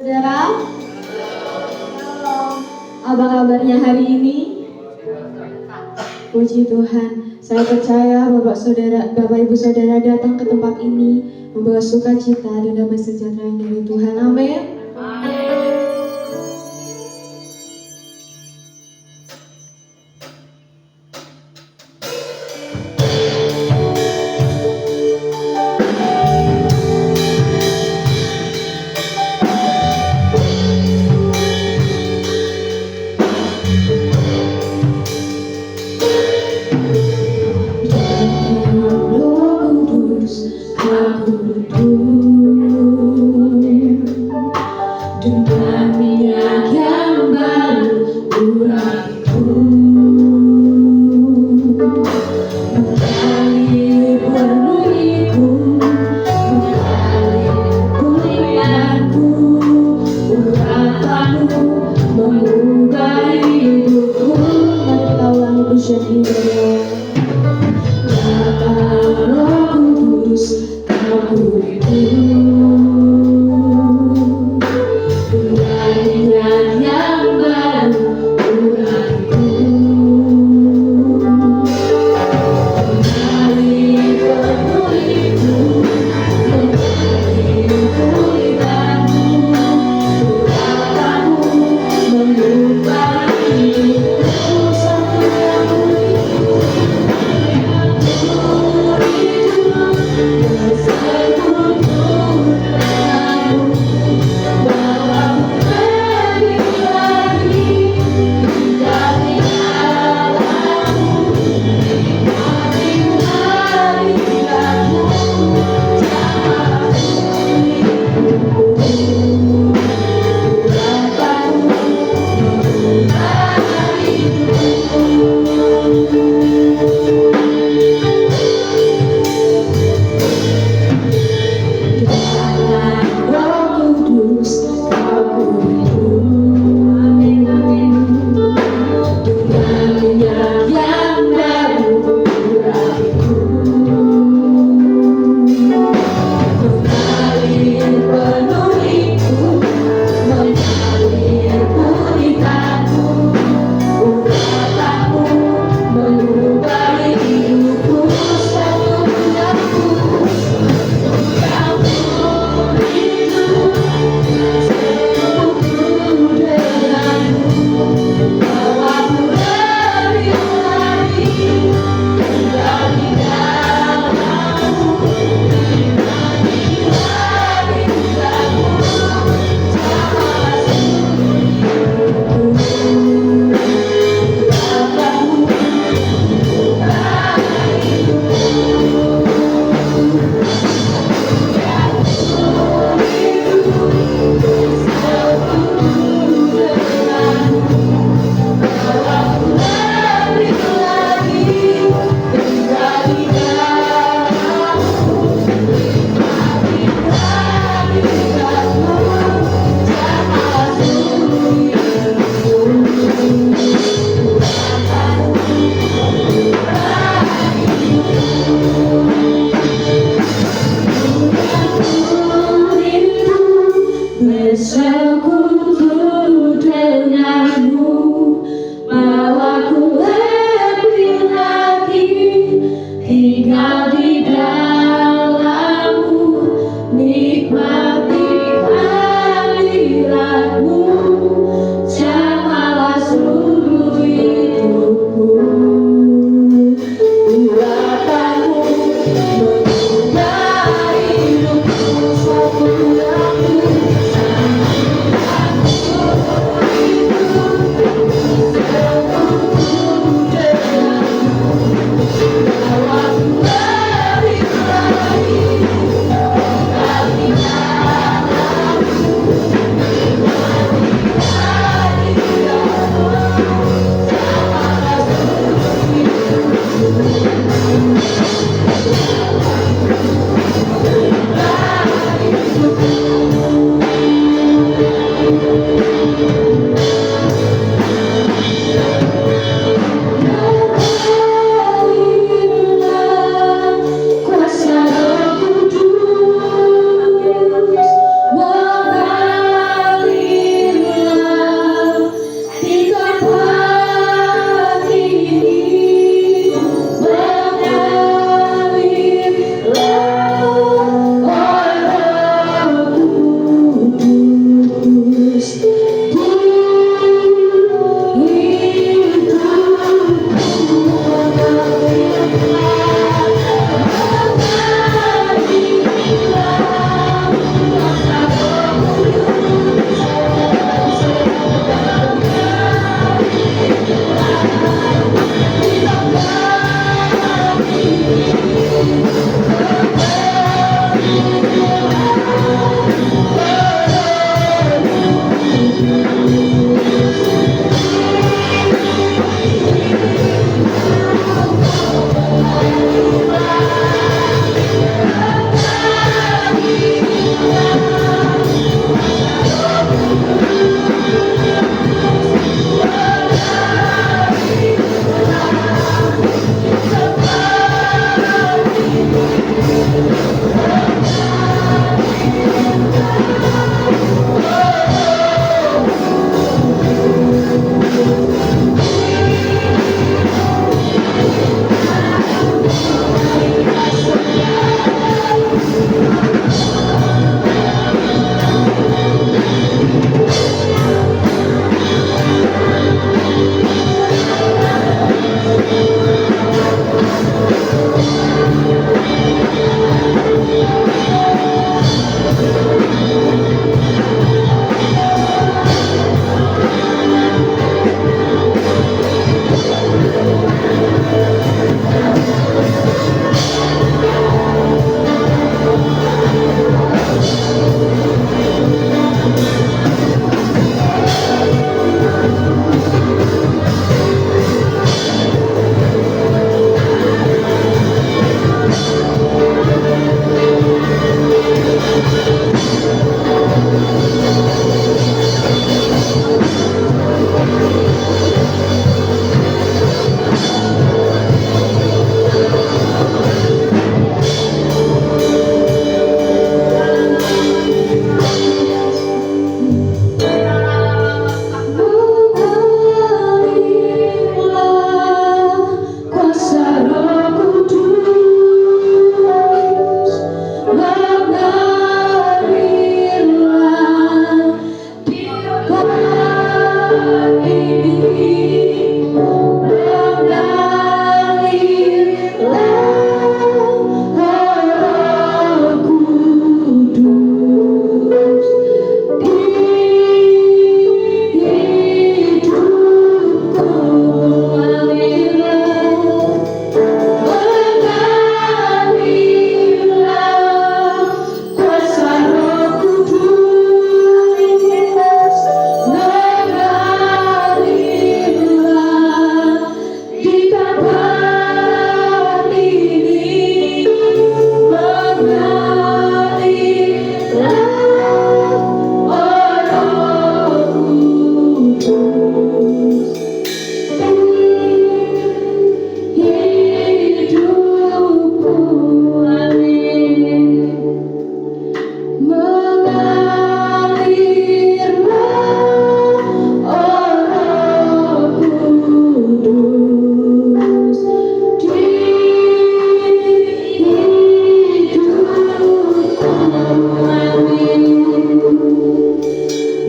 Saudara, apa kabarnya hari ini? Puji Tuhan, saya percaya Bapak Ibu Saudara datang ke tempat ini membawa sukacita dan damai sejahtera yang dari Tuhan. Amin.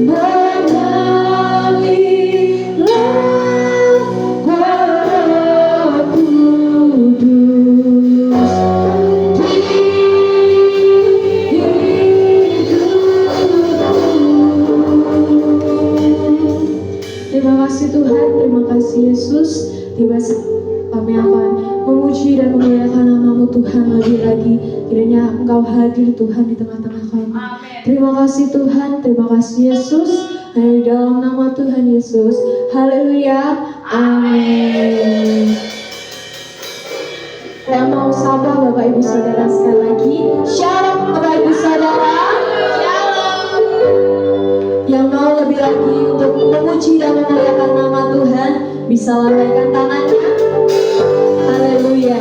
Terima kasih Tuhan, terima kasih Yesus. Tiba kami akan memuji dan memuliakan nama-Mu Tuhan lebih lagi. Kiranya Engkau hadir Tuhan di tengah-tengah kami. Terima kasih Tuhan, terima kasih Yesus. Hanya di dalam nama Tuhan Yesus. Haleluya. Amin. Saya mau sapa Bapak Ibu Saudara sekali lagi. Shalom Bapak Ibu Saudara. Shalom. Yang mau lebih lagi untuk memuji dan memuliakan nama Tuhan, bisa lambaikan tangannya. Haleluya.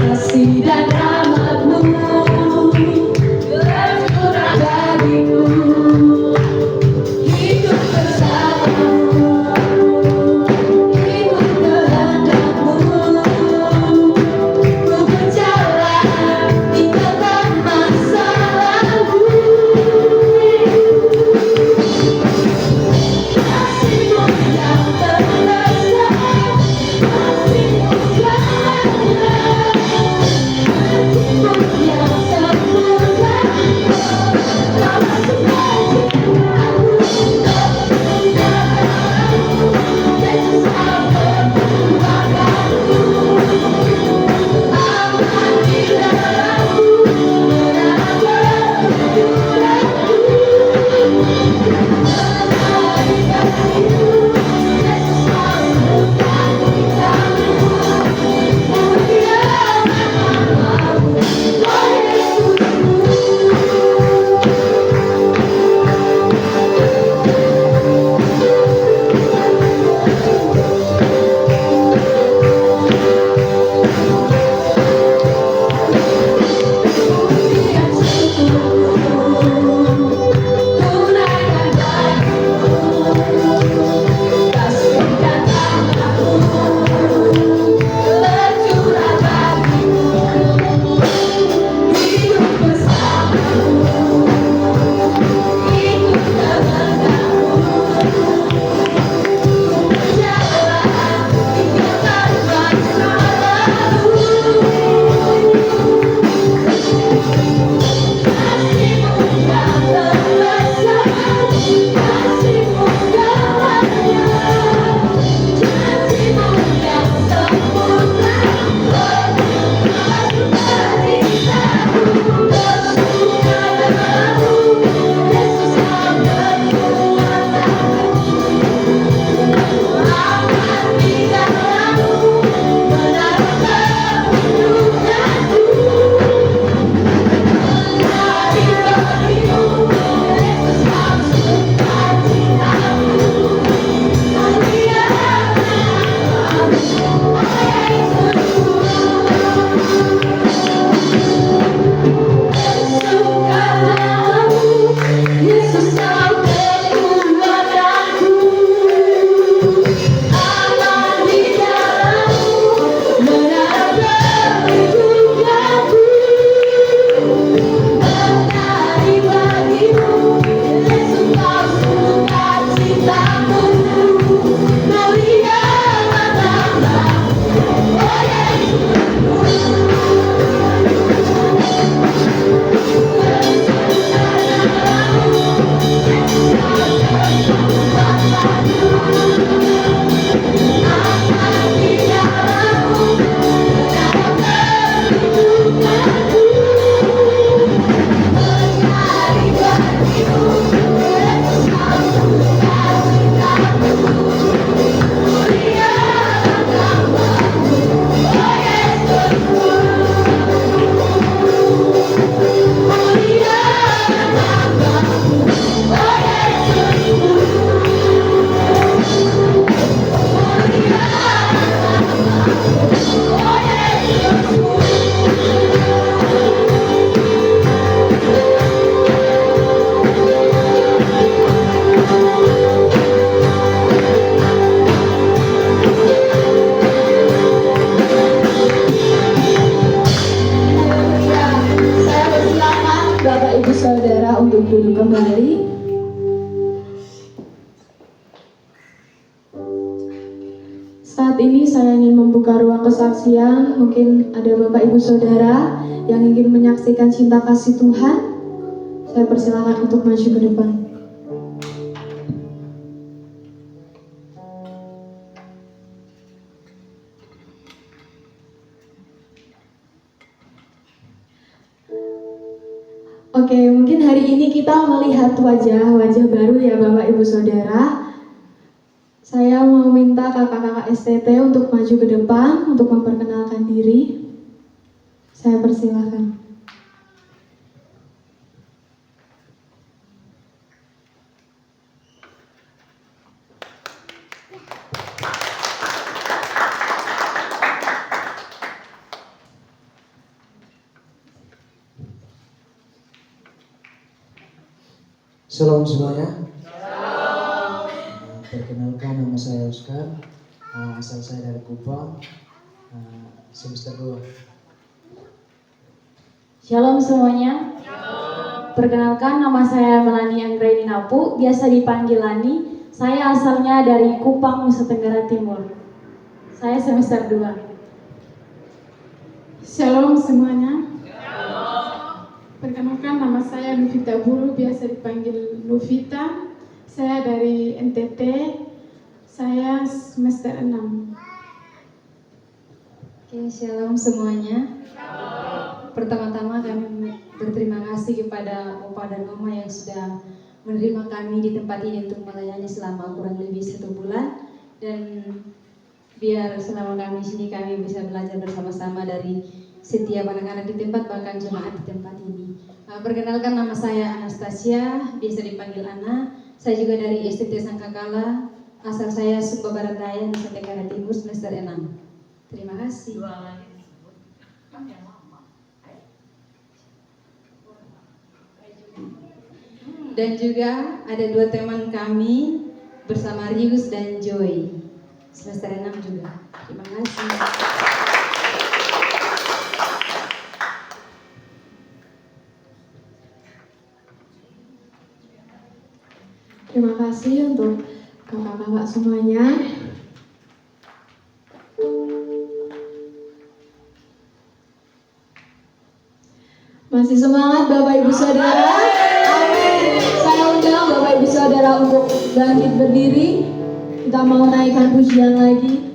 Kasih dan rahmat-Mu ini saya ingin membuka ruang kesaksian. Mungkin ada Bapak Ibu Saudara yang ingin menyaksikan cinta kasih Tuhan. Saya persilakan untuk maju ke depan. Oke, mungkin hari ini kita melihat wajah-wajah baru ya Bapak Ibu Saudara. Saya mau minta kakak-kakak STT untuk maju ke depan untuk memperkenalkan diri. Saya persilahkan. Shalom semuanya. Perkenalkan, nama saya Oscar. Asal saya dari Kupang, semester 2. Shalom semuanya. Perkenalkan, nama saya Melani Anggraini Napu, biasa dipanggil Lani. Saya asalnya dari Kupang, Nusa Tenggara Timur. Saya semester 2. Shalom semuanya. Perkenalkan, nama saya Novita Buru, biasa dipanggil Novita. Saya dari NTT, saya semester 6. Oke, shalom semuanya. Pertama-tama kami berterima kasih kepada Opa dan Oma yang sudah menerima kami di tempat ini untuk melayani selama kurang lebih 1 bulan. Dan biar selama kami sini kami bisa belajar bersama-sama dari setiap anak-anak di tempat, bahkan jemaat di tempat ini. Perkenalkan, nama saya Anastasia, biasa dipanggil Ana. Saya juga dari STT Sangkakala, asal saya Sumba Barat Daya, Nusa Tenggara Timur, semester 6. Terima kasih. Dan juga ada 2 teman kami bersama Rius dan Joy, semester 6 juga. Terima kasih. Terima kasih untuk kakak-kakak semuanya. Masih semangat Bapak Ibu Saudara? Amin. Saya undang Bapak Ibu Saudara untuk bangkit berdiri. Kita mau naikkan pujian lagi.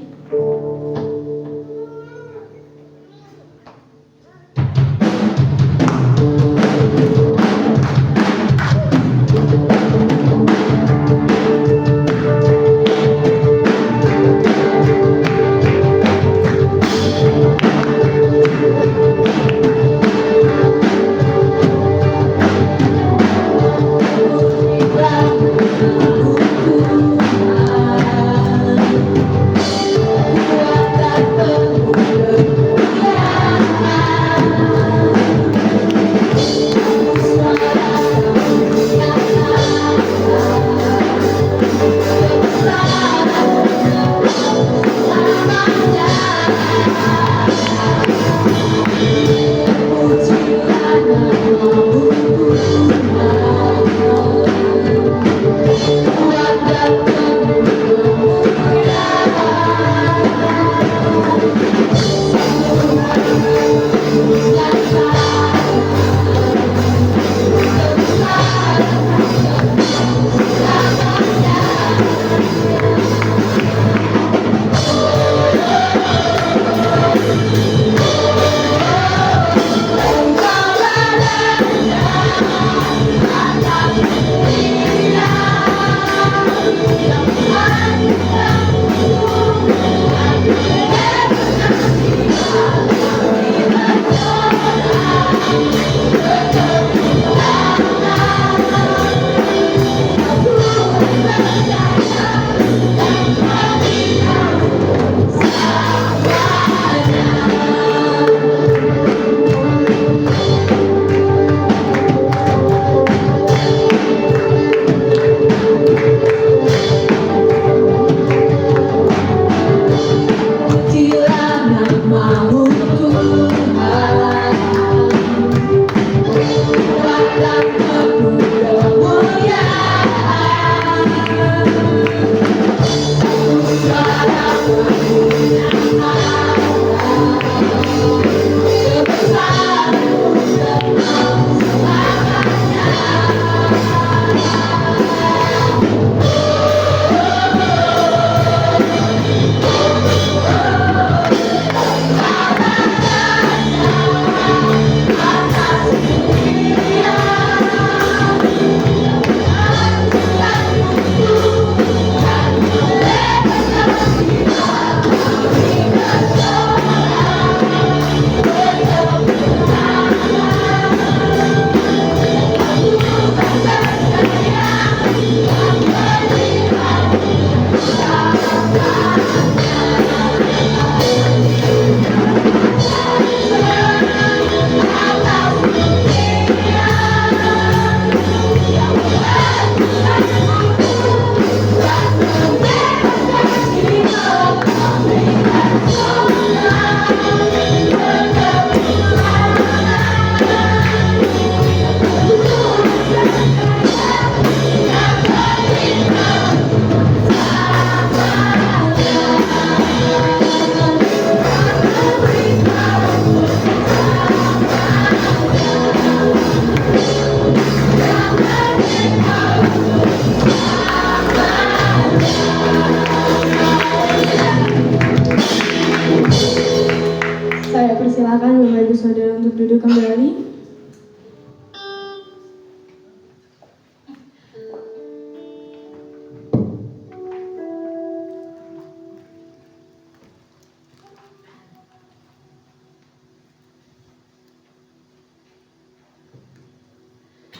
silakan Bapak Ibu Saudara untuk duduk kembali.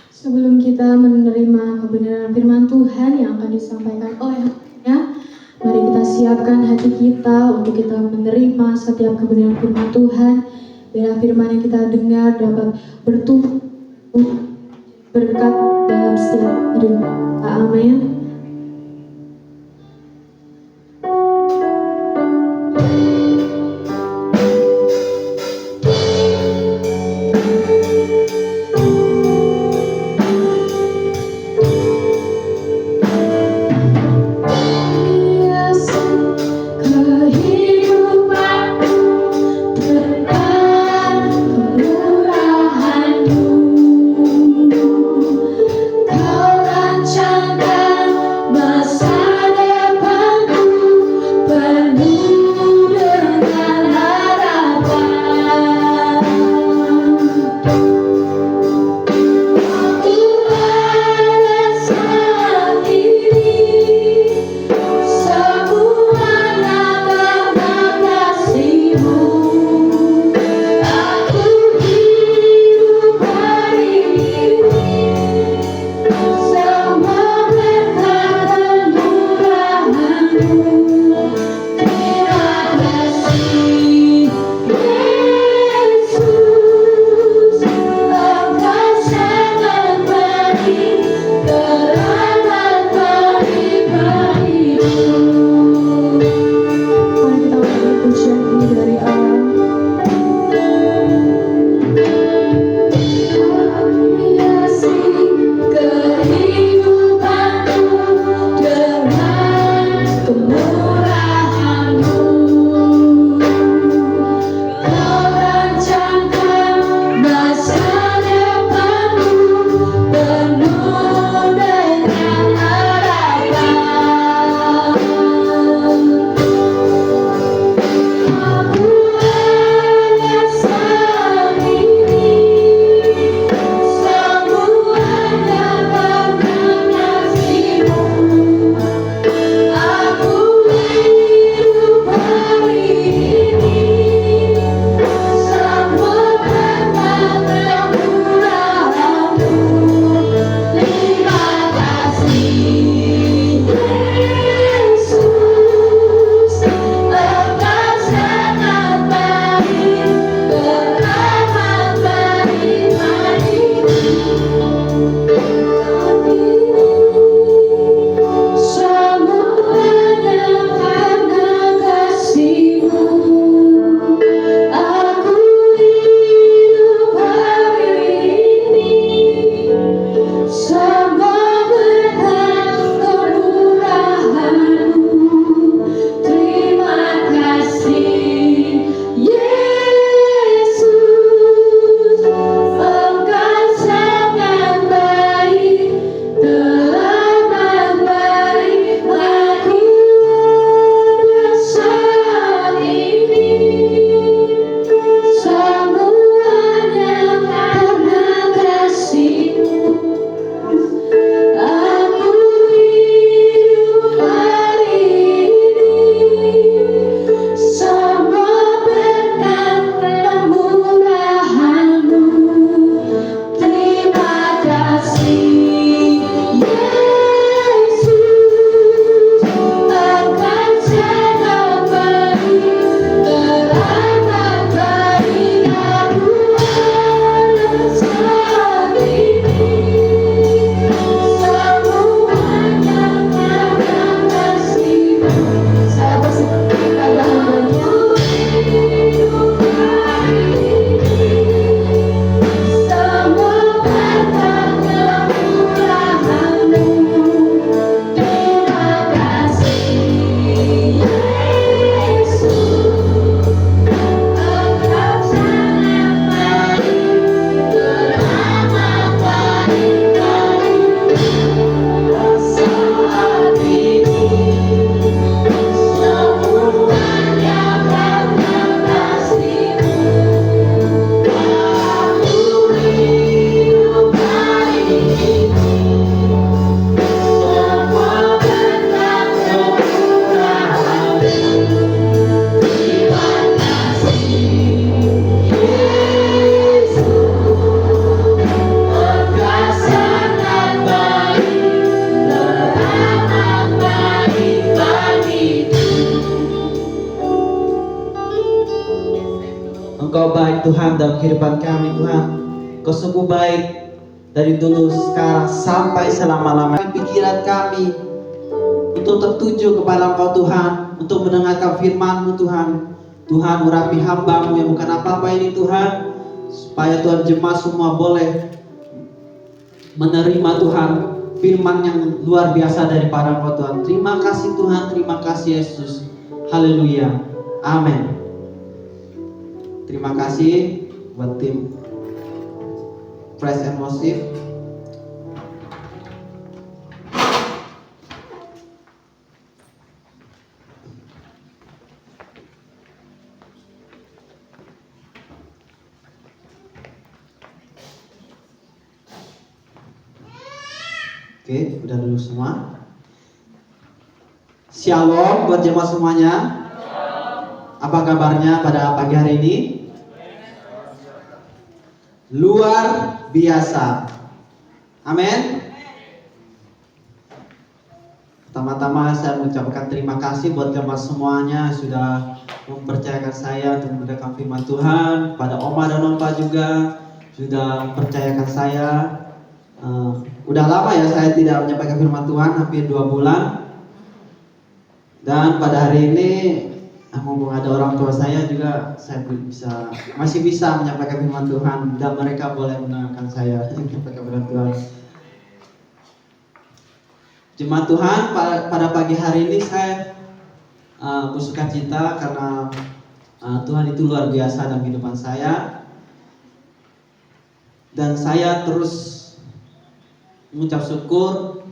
Sebelum kita menerima kebenaran firman Tuhan yang akan disampaikan oleh Hakimnya, mari kita siapkan hati kita untuk kita menerima setiap kebenaran firman Tuhan. Biar firman yang kita dengar dapat bertumbuh berkat dalam setiap hidup. Amin. Kau rancangkan Engkau baik Tuhan dalam kehidupan kami Tuhan. Engkau sungguh baik dari dulu sekarang sampai selama-lamanya. Pikiran kami untuk tertuju kepada Engkau Tuhan, untuk mendengarkan firman-Mu Tuhan. Tuhan urapi hamba-Mu yang bukan apa-apa ini Tuhan, supaya Tuhan jemaat semua boleh menerima Tuhan firman yang luar biasa daripada Engkau Tuhan. Terima kasih Tuhan, terima kasih Yesus. Haleluya. Amin. Terima kasih buat tim Praise and Worship. Oke, udah dulu semua. Shalom buat jemaat semuanya. Apa kabarnya pada pagi hari ini? Luar biasa. Amin. Pertama-tama saya mengucapkan terima kasih buat jemaat semuanya sudah mempercayakan saya untuk mendengarkan firman Tuhan. Pada Oma dan Opa juga sudah mempercayakan saya. Udah lama ya saya tidak menyampaikan firman Tuhan, hampir 2 bulan. Dan pada hari ini mumpung ada orang tua saya juga, saya masih bisa menyampaikan firman Tuhan dan mereka boleh mendengarkan saya menyampaikan firman Tuhan. Jemaat Tuhan, pada pagi hari ini saya bersuka cita karena Tuhan itu luar biasa dalam kehidupan saya. Dan saya terus mengucap syukur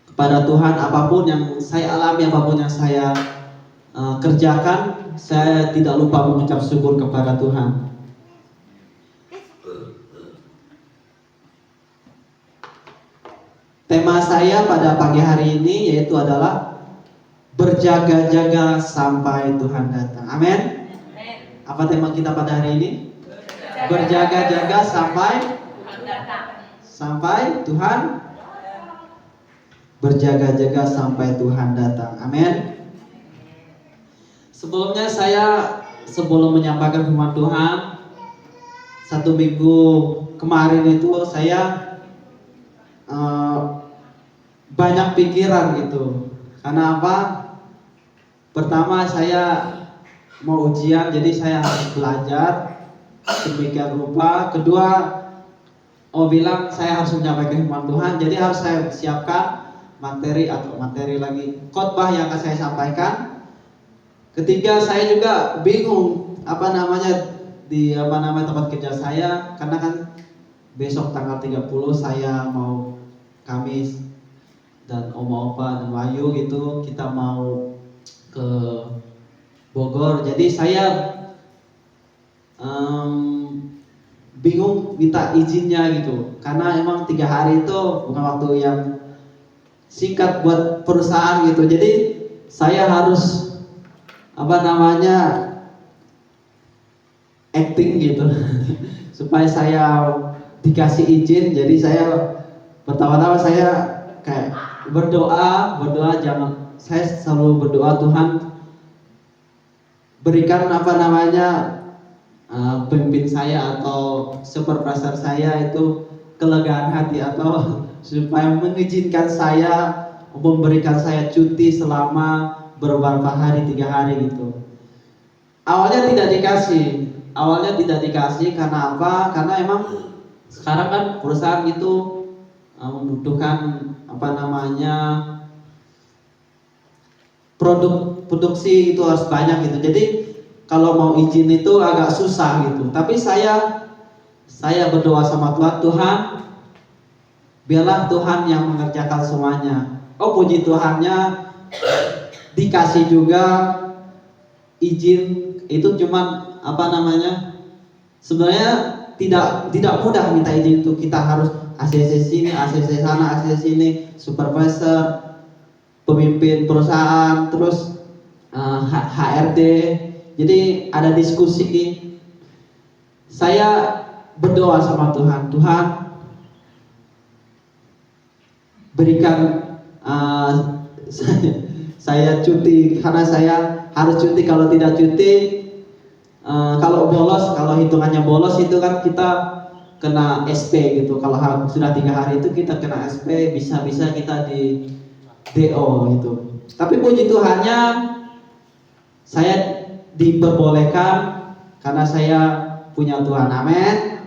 kepada Tuhan apapun yang saya alami, apapun yang saya kerjakan, saya tidak lupa mengucap syukur kepada Tuhan. Tema saya pada pagi hari ini yaitu adalah berjaga-jaga sampai Tuhan datang. Amin. Apa tema kita pada hari ini? Berjaga-jaga sampai Tuhan. Berjaga-jaga sampai Tuhan datang. Amin. Sebelumnya sebelum menyampaikan firman Tuhan, 1 minggu kemarin itu saya banyak pikiran gitu. Karena apa? Pertama saya mau ujian, jadi saya harus belajar sedemikian rupa. Kedua, bilang saya harus menyampaikan firman Tuhan, jadi harus saya siapkan materi lagi khotbah yang akan saya sampaikan. Ketiga, saya juga bingung di tempat kerja saya, karena kan besok tanggal 30 saya mau Kamis dan Oma Opa dan Wahyu gitu, kita mau ke Bogor. Jadi saya bingung minta izinnya gitu, karena emang 3 hari itu bukan waktu yang singkat buat perusahaan gitu. Jadi saya harus acting gitu supaya saya dikasih izin. Jadi saya pertama-tama saya kayak berdoa jangan, saya selalu berdoa, Tuhan berikan pemimpin saya atau supervisor saya itu kelegaan hati, atau supaya mengizinkan saya, memberikan saya cuti selama beberapa hari, 3 hari gitu. Awalnya tidak dikasih karena apa? Karena emang sekarang kan perusahaan itu membutuhkan produksi itu harus banyak gitu. Jadi kalau mau izin itu agak susah gitu. Tapi saya berdoa sama Tuhan, biarlah Tuhan yang mengerjakan semuanya. Puji Tuhannya, dikasih juga izin. Itu cuman sebenarnya tidak mudah minta izin itu. Kita harus ACC sini, ACC sana, ACC sini, supervisor, pemimpin perusahaan, terus HRD. Jadi ada diskusi. Saya berdoa sama Tuhan, Tuhan berikan saya cuti, karena saya harus cuti. Kalau tidak cuti Kalau bolos, kalau hitungannya bolos itu kan kita kena SP gitu. Kalau sudah 3 hari itu kita kena SP, bisa-bisa kita di DO gitu. Tapi puji Tuhannya saya diperbolehkan karena saya punya Tuhan. Amin.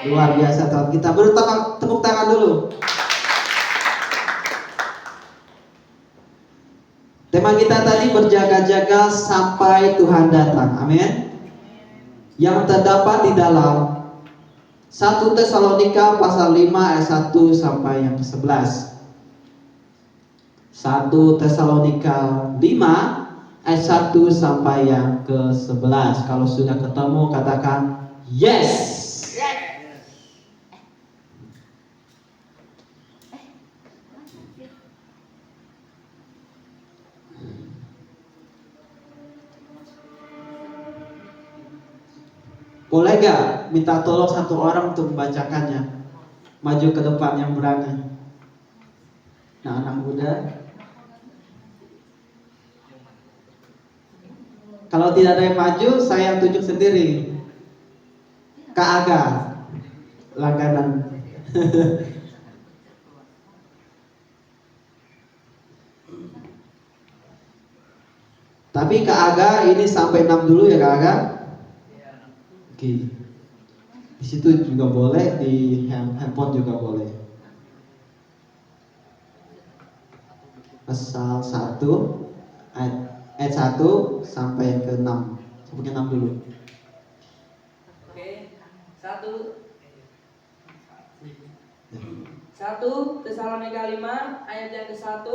Luar biasa Tuhan kita. Beri tepuk tangan dulu. Tema kita tadi berjaga-jaga sampai Tuhan datang. Amin. Yang terdapat di dalam 1 Tesalonika pasal 5 ayat 1 sampai yang ke-11. 1 Tesalonika 5 ayat 1 sampai yang ke-11. Kalau sudah ketemu katakan yes. Boleh gak minta tolong satu orang untuk membacakannya? Maju ke depan yang berani. Nah, anak muda. Kalau tidak ada yang maju, saya tunjuk sendiri. Kak Aga, langganan. Tapi Kak Aga ini sampai 6 dulu ya Kak Aga. Oke. Di situ juga boleh, di handphone juga boleh. Pasal 1 ayat 1 sampai yang ke-6. Sampai ke-6 dulu. Oke. 1 Tesalonika 5 ayat yang ke-1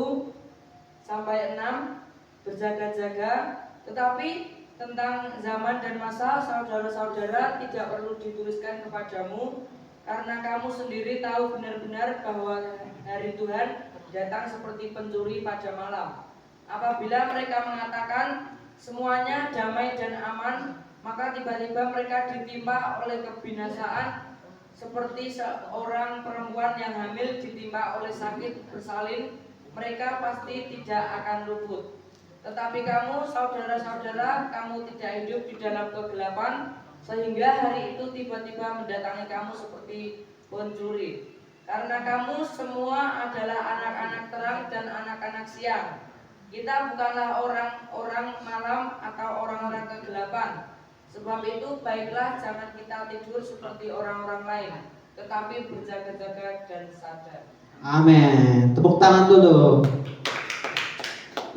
sampai 6. Berjaga-jaga, tetapi tentang zaman dan masa saudara-saudara tidak perlu dituliskan kepadamu, karena kamu sendiri tahu benar-benar bahwa hari Tuhan datang seperti pencuri pada malam. Apabila mereka mengatakan semuanya damai dan aman, maka tiba-tiba mereka ditimpa oleh kebinasaan, seperti seorang perempuan yang hamil ditimpa oleh sakit bersalin. Mereka pasti tidak akan luput. Tetapi kamu, saudara-saudara, kamu tidak hidup di dalam kegelapan, sehingga hari itu tiba-tiba mendatangi kamu seperti pencuri. Karena kamu semua adalah anak-anak terang dan anak-anak siang. Kita bukanlah orang-orang malam atau orang-orang kegelapan. Sebab itu baiklah jangan kita tidur seperti orang-orang lain, tetapi berjaga-jaga dan sadar. Amin. Tepuk tangan dulu.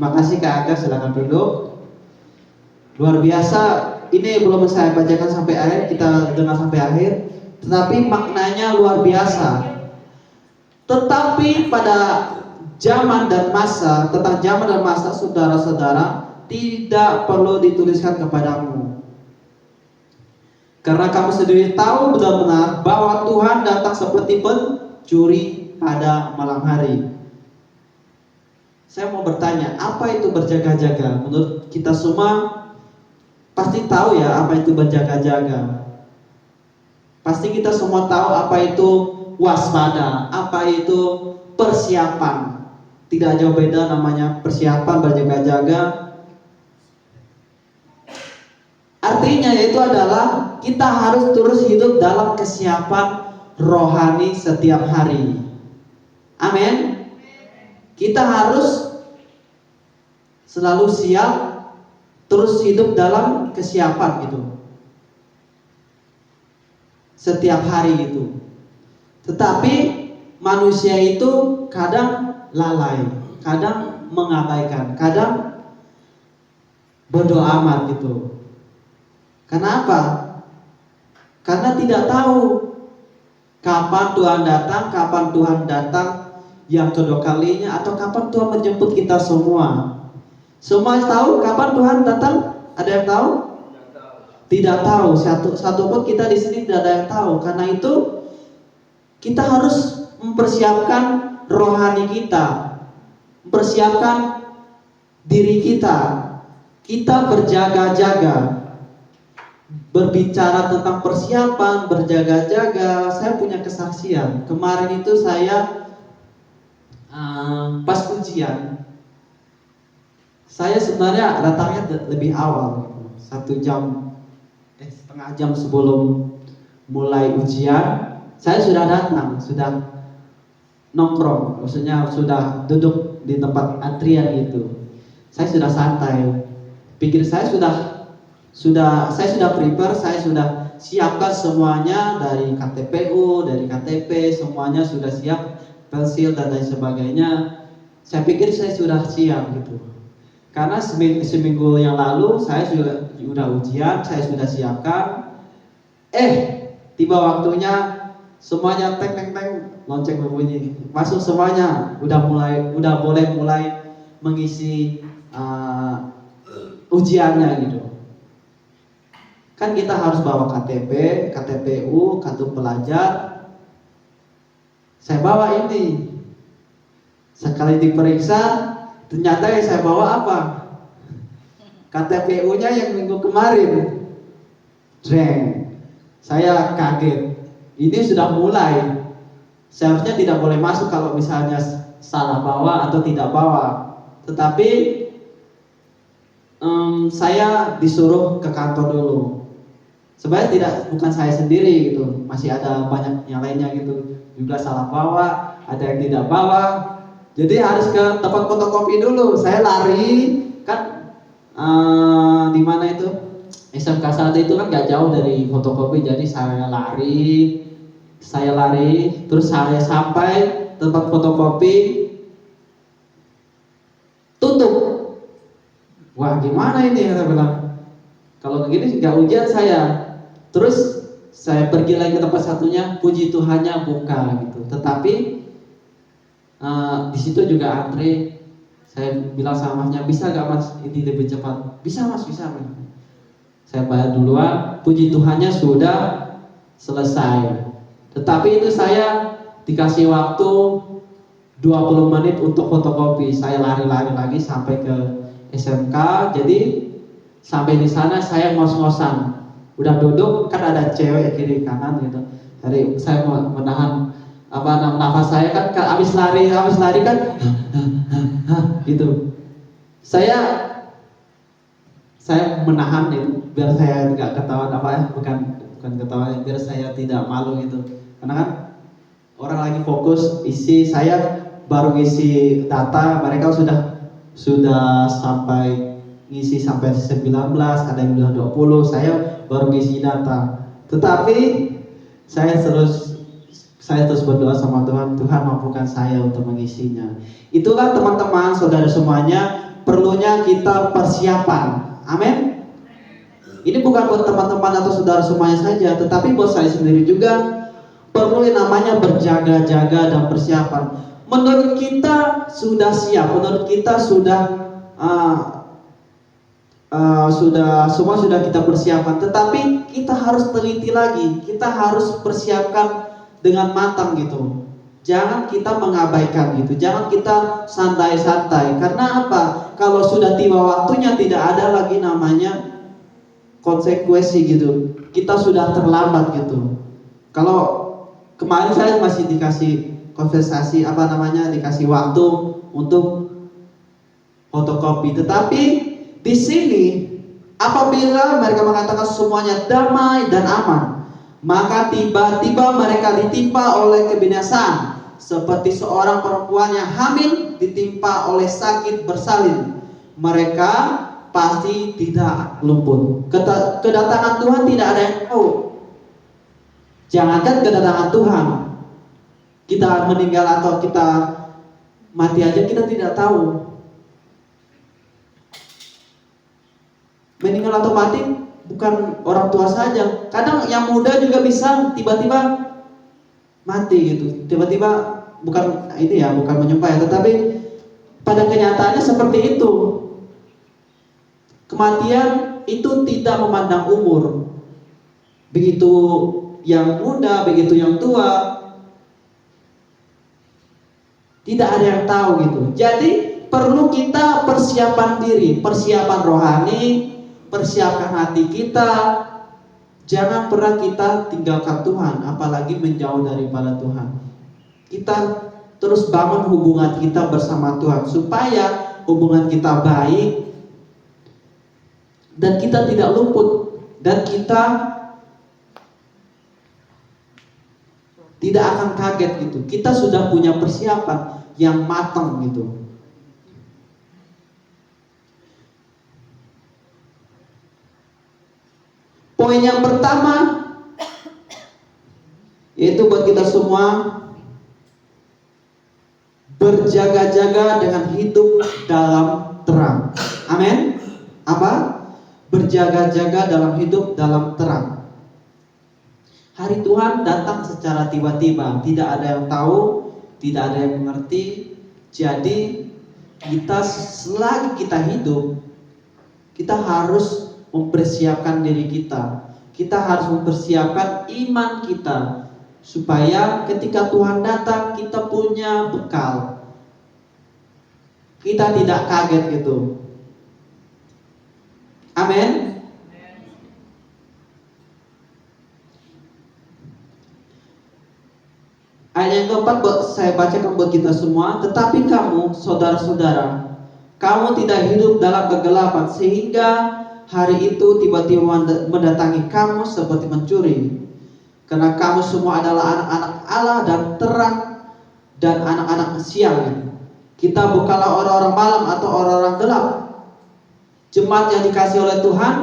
Makasih Kak Aga, silakan duduk. Luar biasa, ini belum saya bacakan sampai akhir, kita dengar sampai akhir, tetapi maknanya luar biasa. Tetapi pada zaman dan masa, tentang zaman dan masa saudara-saudara tidak perlu dituliskan kepadamu, karena kamu sendiri tahu benar-benar bahwa Tuhan datang seperti pencuri pada malam hari. Saya mau bertanya, apa itu berjaga-jaga? Menurut kita semua pasti tahu ya apa itu berjaga-jaga. Pasti kita semua tahu apa itu waspada, apa itu persiapan. Tidak jauh beda namanya persiapan, berjaga-jaga. Artinya itu adalah kita harus terus hidup dalam kesiapan rohani setiap hari. Amin. Kita harus selalu siap, terus hidup dalam kesiapan gitu. Setiap hari gitu. Tetapi manusia itu kadang lalai, kadang mengabaikan, kadang bodoh amat gitu. Kenapa? Karena tidak tahu kapan Tuhan datang yang kedua kalinya, atau kapan Tuhan menjemput kita semua. Semua tahu kapan Tuhan datang? Ada yang tahu? Tidak tahu. Satu pun kita di sini tidak ada yang tahu. Karena itu kita harus mempersiapkan rohani kita, mempersiapkan diri kita. Kita berjaga-jaga. Berbicara tentang persiapan, berjaga-jaga, saya punya kesaksian. Kemarin itu saya pas ujian, saya sebenarnya datangnya lebih awal, 1 jam setengah jam sebelum mulai ujian, saya sudah datang, sudah nongkrong, maksudnya sudah duduk di tempat antrian gitu. Saya sudah santai, pikir saya saya sudah prepare, saya sudah siapkan semuanya dari KTPU, dari KTP, semuanya sudah siap, pensil dan lain sebagainya. Saya pikir saya sudah siap gitu. Karena seminggu yang lalu saya sudah ujian, saya sudah siapkan. Tiba waktunya semuanya teng teng teng, lonceng berbunyi. Masuk semuanya, udah boleh mulai mengisi ujiannya gitu. Kan kita harus bawa KTP, KTPU, kartu pelajar. Saya bawa ini. Sekali diperiksa, ternyata yang saya bawa apa? KTPU-nya yang minggu kemarin. Saya kaget. Ini sudah mulai. Seharusnya tidak boleh masuk kalau misalnya salah bawa atau tidak bawa. Tetapi saya disuruh ke kantor dulu. Sebenarnya bukan saya sendiri gitu, masih ada banyak yang lainnya gitu, juga salah bawa, ada yang tidak bawa. Jadi harus ke tempat fotokopi dulu. Saya lari kan di mana itu SMK 1 itu kan gak jauh dari fotokopi, jadi saya lari, terus saya sampai tempat fotokopi, tutup. Wah gimana ini, kata bilang. Kalau begini nggak ujian saya. Terus saya pergi lagi ke tempat satunya, puji Tuhannya buka gitu. Tetapi di situ juga antri. Saya bilang sama masnya, bisa nggak mas ini lebih cepat? Bisa mas, bisa mas. Saya bayar duluan, puji Tuhannya sudah selesai. Tetapi itu saya dikasih waktu 20 menit untuk fotokopi. Saya lari-lari lagi sampai ke SMK. Jadi sampai di sana saya ngos-ngosan. Udah duduk, kan ada cewek kiri kanan gitu. Jadi saya menahan nafas saya kan habis lari kan gitu. Saya menahan itu biar saya tidak ketahuan bukan ketahuan, biar saya tidak malu gitu. Karena kan orang lagi fokus isi, saya baru isi data, mereka sudah sampai ngisi sampai 19, ada yang bilang 20, saya baru ngisi data. Tetapi saya terus berdoa sama Tuhan, Tuhan mampukan saya untuk mengisinya. Itulah teman-teman, saudara semuanya, perlunya kita persiapan. Amin. Ini bukan buat teman-teman atau saudara semuanya saja, tetapi buat saya sendiri juga perlu yang namanya berjaga-jaga dan persiapan. Menurut kita sudah siap, menurut kita semua sudah kita persiapkan, tetapi kita harus teliti lagi, kita harus persiapkan dengan matang gitu. Jangan kita mengabaikan gitu, jangan kita santai-santai. Karena apa? Kalau sudah tiba waktunya tidak ada lagi namanya konsekuensi gitu. Kita sudah terlambat gitu. Kalau kemarin saya masih dikasih kompensasi dikasih waktu untuk fotokopi, tetapi di sini apabila mereka mengatakan semuanya damai dan aman, maka tiba-tiba mereka ditimpa oleh kebinasaan, seperti seorang perempuan yang hamil ditimpa oleh sakit bersalin. Mereka pasti tidak luput. Kedatangan Tuhan tidak ada yang tahu. Jangankan kedatangan Tuhan, kita meninggal atau kita mati aja kita tidak tahu. Meninggal atau mati bukan orang tua saja. Kadang yang muda juga bisa tiba-tiba mati gitu. Tiba-tiba bukan menyumpah ya, tetapi pada kenyataannya seperti itu. Kematian itu tidak memandang umur. Begitu yang muda, begitu yang tua, tidak ada yang tahu gitu. Jadi perlu kita persiapan diri, persiapan rohani, persiapkan hati kita. Jangan pernah kita tinggalkan Tuhan, apalagi menjauh daripada Tuhan. Kita terus bangun hubungan kita bersama Tuhan, supaya hubungan kita baik dan kita tidak luput, dan kita tidak akan kaget gitu. Kita sudah punya persiapan yang matang gitu. Poin yang pertama yaitu buat kita semua, berjaga-jaga dengan hidup dalam terang. Amin. Apa? Berjaga-jaga dalam hidup dalam terang. Hari Tuhan datang secara tiba-tiba, tidak ada yang tahu, tidak ada yang mengerti. Jadi kita selagi kita hidup, kita harus mempersiapkan diri kita. Kita harus mempersiapkan iman kita supaya ketika Tuhan datang kita punya bekal. Kita tidak kaget gitu. Amin. Ayat yang keempat saya bacakan buat kita semua. Tetapi kamu, saudara-saudara, kamu tidak hidup dalam kegelapan sehingga hari itu tiba-tiba mendatangi kamu seperti mencuri. Karena kamu semua adalah anak-anak Allah dan terang dan anak-anak siang. Kita bukanlah orang-orang malam atau orang-orang gelap. Jemaat yang dikasihi oleh Tuhan,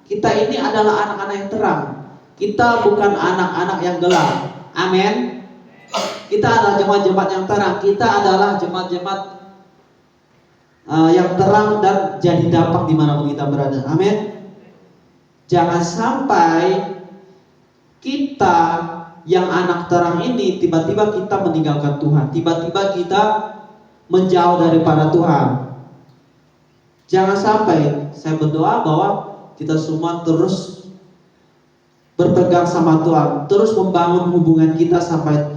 kita ini adalah anak-anak yang terang. Kita bukan anak-anak yang gelap. Amin. Kita adalah jemaat-jemaat yang terang. Kita adalah jemaat-jemaat yang terang dan jadi dampak dimanapun kita berada. Amin. Jangan sampai kita yang anak terang ini tiba-tiba kita meninggalkan Tuhan, tiba-tiba kita menjauh daripada Tuhan. Jangan sampai. Saya berdoa bahwa kita semua terus berpegang sama Tuhan, terus membangun hubungan kita sampai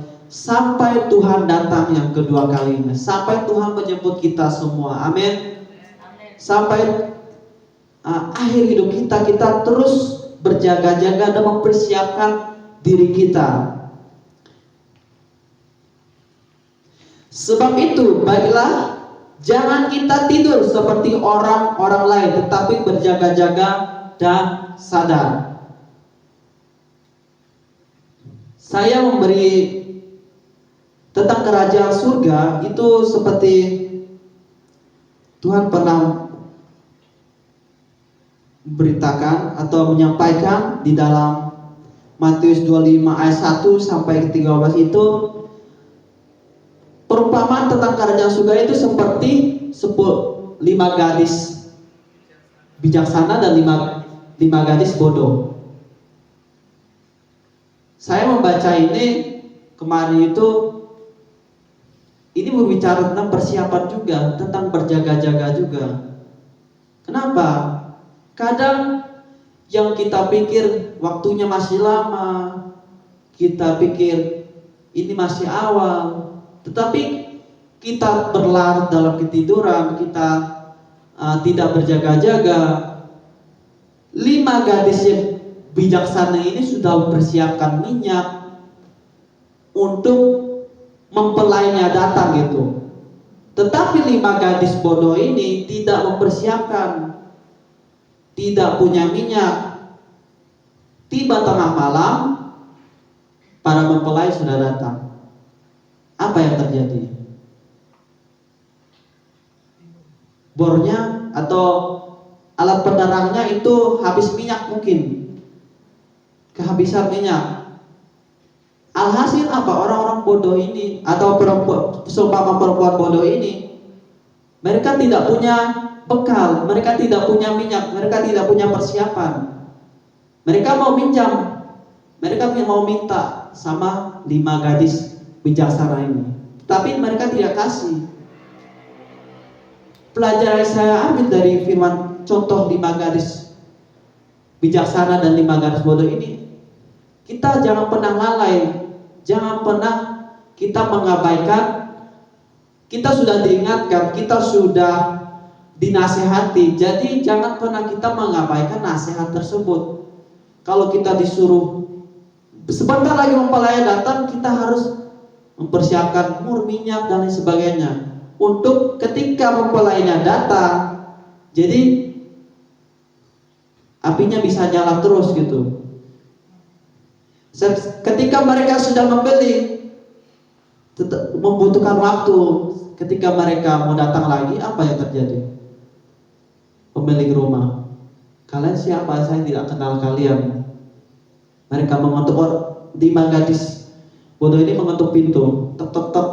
Tuhan datang yang kedua kalinya, sampai Tuhan menjemput kita semua. Amin. Sampai akhir hidup kita terus berjaga-jaga dan mempersiapkan diri kita. Sebab itu, baiklah, jangan kita tidur seperti orang-orang lain, tetapi berjaga-jaga dan sadar. Saya memberi tentang kerajaan surga itu seperti Tuhan pernah memberitakan atau menyampaikan di dalam Matius 25 ayat 1 sampai 13 itu. Perumpamaan tentang kerajaan surga itu seperti 5 gadis bijaksana dan 5 gadis bodoh. Saya membaca ini kemarin itu, ini berbicara tentang persiapan juga, tentang berjaga-jaga juga. Kenapa? Kadang yang kita pikir waktunya masih lama, kita pikir ini masih awal, tetapi kita berlarut dalam ketiduran, kita tidak berjaga-jaga. 5 gadis yang bijaksana ini sudah mempersiapkan minyak untuk mempelainya datang gitu. Tetapi 5 gadis bodoh ini tidak mempersiapkan, tidak punya minyak. Tiba tengah malam, para mempelai sudah datang. Apa yang terjadi? Bornya atau alat penerangnya itu habis minyak mungkin. Kehabisan minyak. Alhasil apa? Orang-orang bodoh ini atau seumpama perempuan bodoh ini, mereka tidak punya bekal, mereka tidak punya minyak, mereka tidak punya persiapan. Mereka mau minjam, mereka mau minta sama 5 gadis bijaksana ini, tapi mereka tidak kasih. Pelajaran saya ambil dari firman contoh 5 gadis bijaksana dan 5 gadis bodoh ini, kita jangan pernah lalai, jangan pernah kita mengabaikan. Kita sudah diingatkan, kita sudah dinasihati, jadi jangan pernah kita mengabaikan nasihat tersebut. Kalau kita disuruh sebentar lagi mempelai datang, kita harus mempersiapkan minyak dan lain sebagainya untuk ketika mempelainya datang, jadi apinya bisa nyala terus gitu. Ketika mereka sudah membeli, membutuhkan waktu. Ketika mereka mau datang lagi, apa yang terjadi? Pemilik rumah, kalian siapa? Saya tidak kenal kalian. Mereka mengetuk, 5 gadis bodoh ini mengetuk pintu, tek tek tek.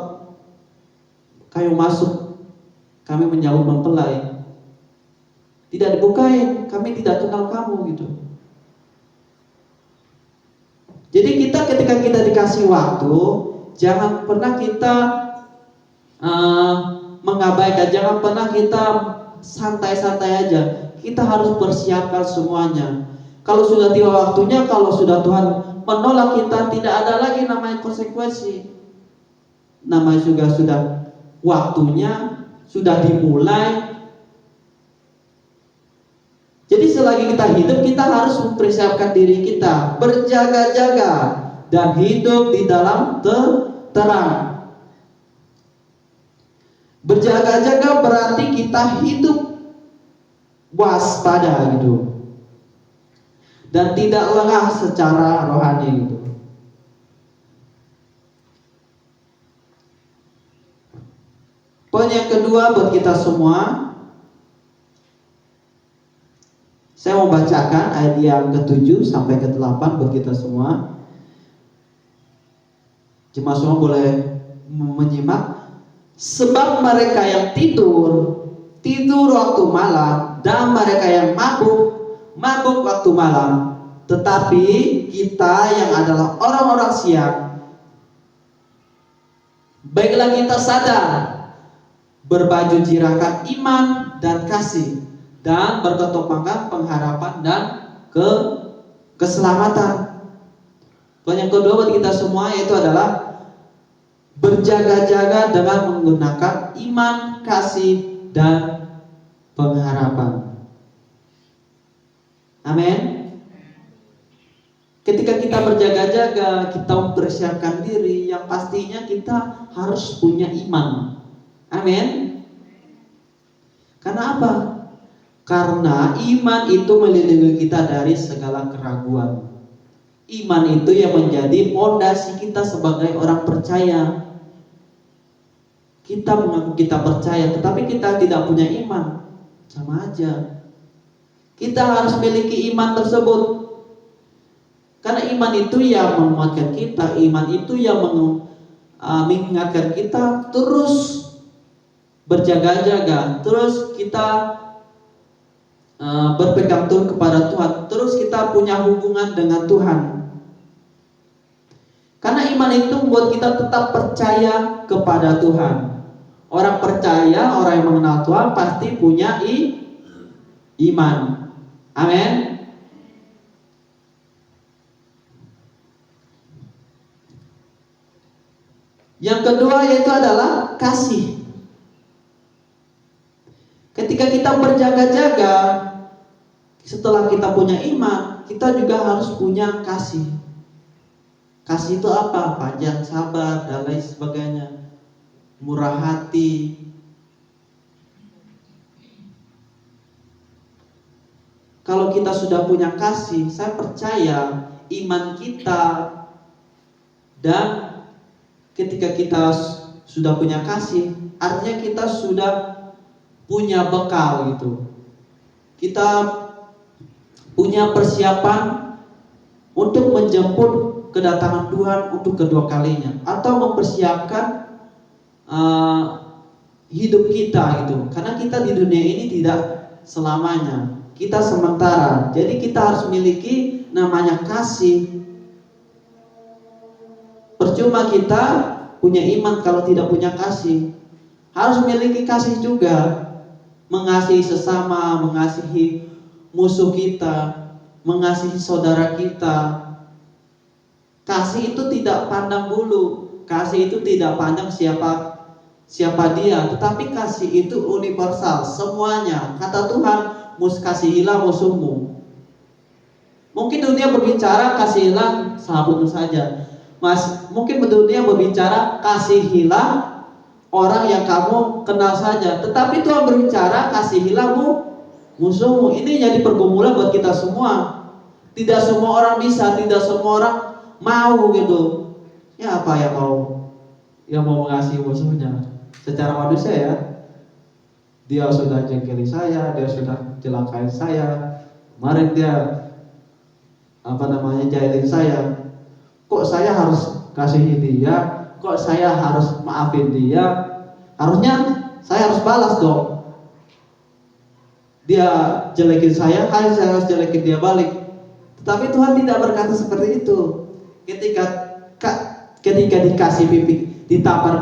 Kayu masuk, kami menyambut mempelai. Tidak dibukain, kami tidak kenal kamu gitu. Jadi ketika kita dikasih waktu, jangan pernah kita mengabaikan, jangan pernah kita santai-santai aja. Kita harus persiapkan semuanya. Kalau sudah tiba waktunya, kalau sudah Tuhan menolak kita, tidak ada lagi namanya konsekuensi. Namanya juga sudah waktunya, sudah dimulai. Jadi selagi kita hidup, kita harus mempersiapkan diri kita, berjaga-jaga dan hidup di dalam terang. Berjaga-jaga berarti kita hidup waspada gitu, dan tidak lengah secara rohani gitu. Poin yang kedua buat kita semua, saya mau bacakan ayat yang ke-7 sampai ke-8 buat kita semua. Jemaat semua boleh menyimak. Sebab mereka yang tidur waktu malam, dan mereka yang mabuk waktu malam. Tetapi kita yang adalah orang-orang siang, baiklah kita sadar, berbaju jirakan iman dan kasih, dan berketomangkan pengharapan dan keselamatan. Poin yang kedua buat kita semua yaitu adalah berjaga-jaga dengan menggunakan iman, kasih, dan pengharapan. Amin. Ketika kita berjaga-jaga, kita mempersiapkan diri, yang pastinya kita harus punya iman. Amin. Karena apa? Karena iman itu melindungi kita dari segala keraguan. Iman itu yang menjadi fondasi kita sebagai orang percaya. Kita mengaku kita percaya, tetapi kita tidak punya iman, sama aja. Kita harus miliki iman tersebut, karena iman itu yang menguatkan kita, iman itu yang mengingatkan kita terus berjaga-jaga, terus kita berpegang teguh kepada Tuhan, terus kita punya hubungan dengan Tuhan. Karena iman itu membuat kita tetap percaya kepada Tuhan. Orang percaya, orang yang mengenal Tuhan pasti punya iman. Amin. Yang kedua yaitu adalah kasih. Ketika kita berjaga-jaga, setelah kita punya iman, kita juga harus punya kasih. Kasih itu apa? Panjang sabar dan lain sebagainya. Murah hati. Kalau kita sudah punya kasih, saya percaya iman kita, dan ketika kita sudah punya kasih, artinya kita sudah punya bekal gitu. Kita punya persiapan untuk menjemput kedatangan Tuhan untuk kedua kalinya, atau mempersiapkan hidup kita gitu. Karena kita di dunia ini tidak selamanya, kita sementara. Jadi kita harus memiliki namanya kasih. Percuma kita punya iman kalau tidak punya kasih. Harus memiliki kasih juga, mengasihi sesama, mengasihi musuh kita, mengasihi saudara kita. Kasih itu tidak pandang bulu, kasih itu tidak pandang siapa dia, tetapi kasih itu universal, semuanya. Kata Tuhan, kasihilah musuhmu. Mungkin dunia berbicara kasihilah sahabatmu saja. Mungkin dunia berbicara kasihilah orang yang kamu kenal saja, tetapi Tuhan berbicara kasihilah musuhmu. Ini jadi pergumulan buat kita semua. Tidak semua orang bisa, tidak semua orang mau gitu. Ya apa yang mau mengasihi musuhnya? Secara manusia ya, dia sudah jengkeli saya, dia sudah celakain saya, kemarin dia jahilin saya. Kok saya harus kasihi dia? Kok saya harus maafin dia? Harusnya saya harus balas dong. Dia jelekin saya harus jelekin dia balik. Tetapi Tuhan tidak berkata seperti itu. Ketika dikasih pipi, ditampar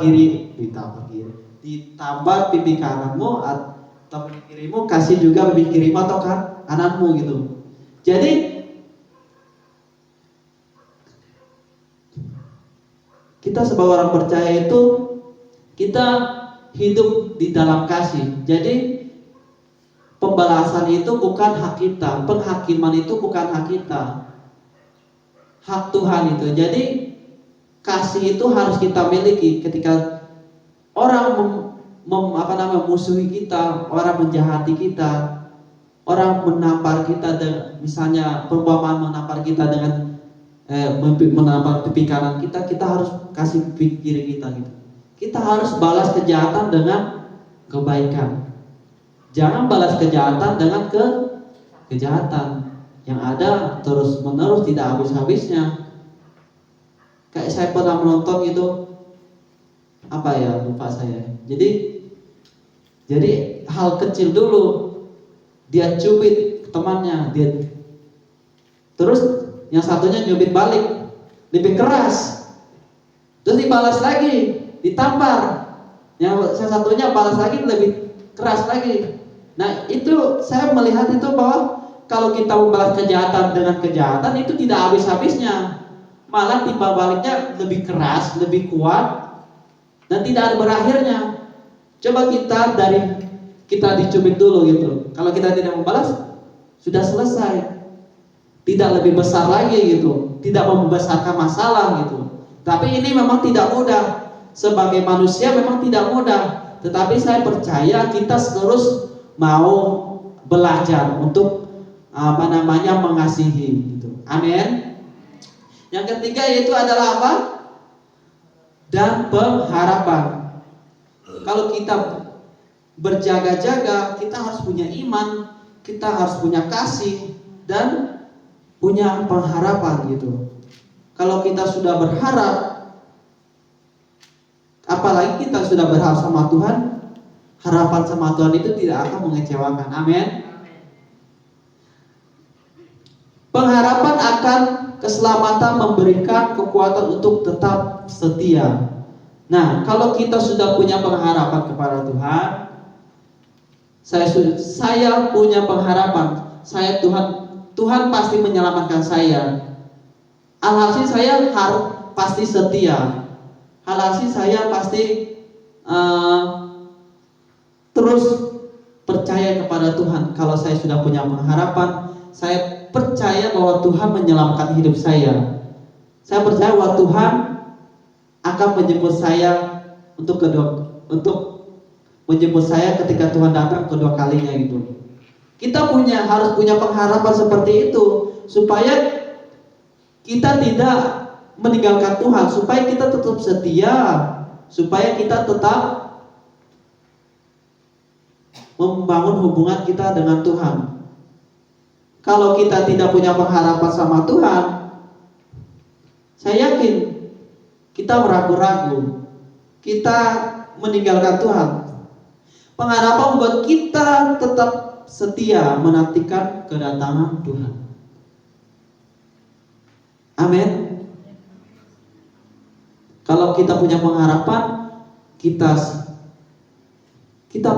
pipi kananmu atau pipi kirimu, kasih juga pipi kirimu atau kananmu gitu. Jadi kita sebagai orang percaya itu kita hidup di dalam kasih. Jadi pembalasan itu bukan hak kita, penghakiman itu bukan hak kita, hak Tuhan itu. Jadi kasih itu harus kita miliki. Ketika orang musuhi kita, orang menjahati kita, orang menampar kita, misalnya perumpamaan menampar kita dengan menampar pipi kanan kita harus kasih pipi kiri kita gitu. Kita harus balas kejahatan dengan kebaikan. Jangan balas kejahatan dengan kejahatan yang ada terus menerus tidak habis-habisnya. Kayak saya pernah menonton itu lupa saya. Jadi hal kecil dulu dia cubit temannya, terus yang satunya nyubit balik lebih keras, terus dibalas lagi, ditampar, yang satunya balas lagi lebih keras lagi. Nah itu saya melihat itu bahwa kalau kita membalas kejahatan dengan kejahatan itu tidak habis-habisnya, malah timbal baliknya lebih keras, lebih kuat, dan tidak ada berakhirnya. Coba kita dicubit dulu gitu. Kalau kita tidak membalas, sudah selesai, tidak lebih besar lagi gitu, tidak membesarkan masalah gitu. Tapi ini memang tidak mudah. Sebagai manusia memang tidak mudah. Tetapi saya percaya kita terus mau belajar untuk mengasihi gitu. Amin. Yang ketiga yaitu adalah apa? Dan pengharapan. Kalau kita berjaga-jaga, kita harus punya iman, kita harus punya kasih dan punya pengharapan gitu. Kalau kita sudah berharap, apalagi kita sudah berharap sama Tuhan, harapan sama Tuhan itu tidak akan mengecewakan. Amin. Pengharapan akan keselamatan memberikan kekuatan untuk tetap setia. Nah, kalau kita sudah punya pengharapan kepada Tuhan, saya punya pengharapan, Tuhan pasti menyelamatkan saya. Alhasil saya harus pasti setia. Alhasil saya pasti terus percaya kepada Tuhan. Kalau saya sudah punya pengharapan, saya percaya bahwa Tuhan menyelamatkan hidup saya. Saya percaya bahwa Tuhan akan menjemput saya untuk menjemput saya ketika Tuhan datang kedua kalinya gitu. Kita harus punya pengharapan seperti itu supaya kita tidak meninggalkan Tuhan, supaya kita tetap setia, supaya kita tetap membangun hubungan kita dengan Tuhan. Kalau kita tidak punya pengharapan sama Tuhan, saya yakin kita ragu-ragu, kita meninggalkan Tuhan. Pengharapan membuat kita tetap setia menantikan kedatangan Tuhan. Amin. Kalau kita punya pengharapan, kita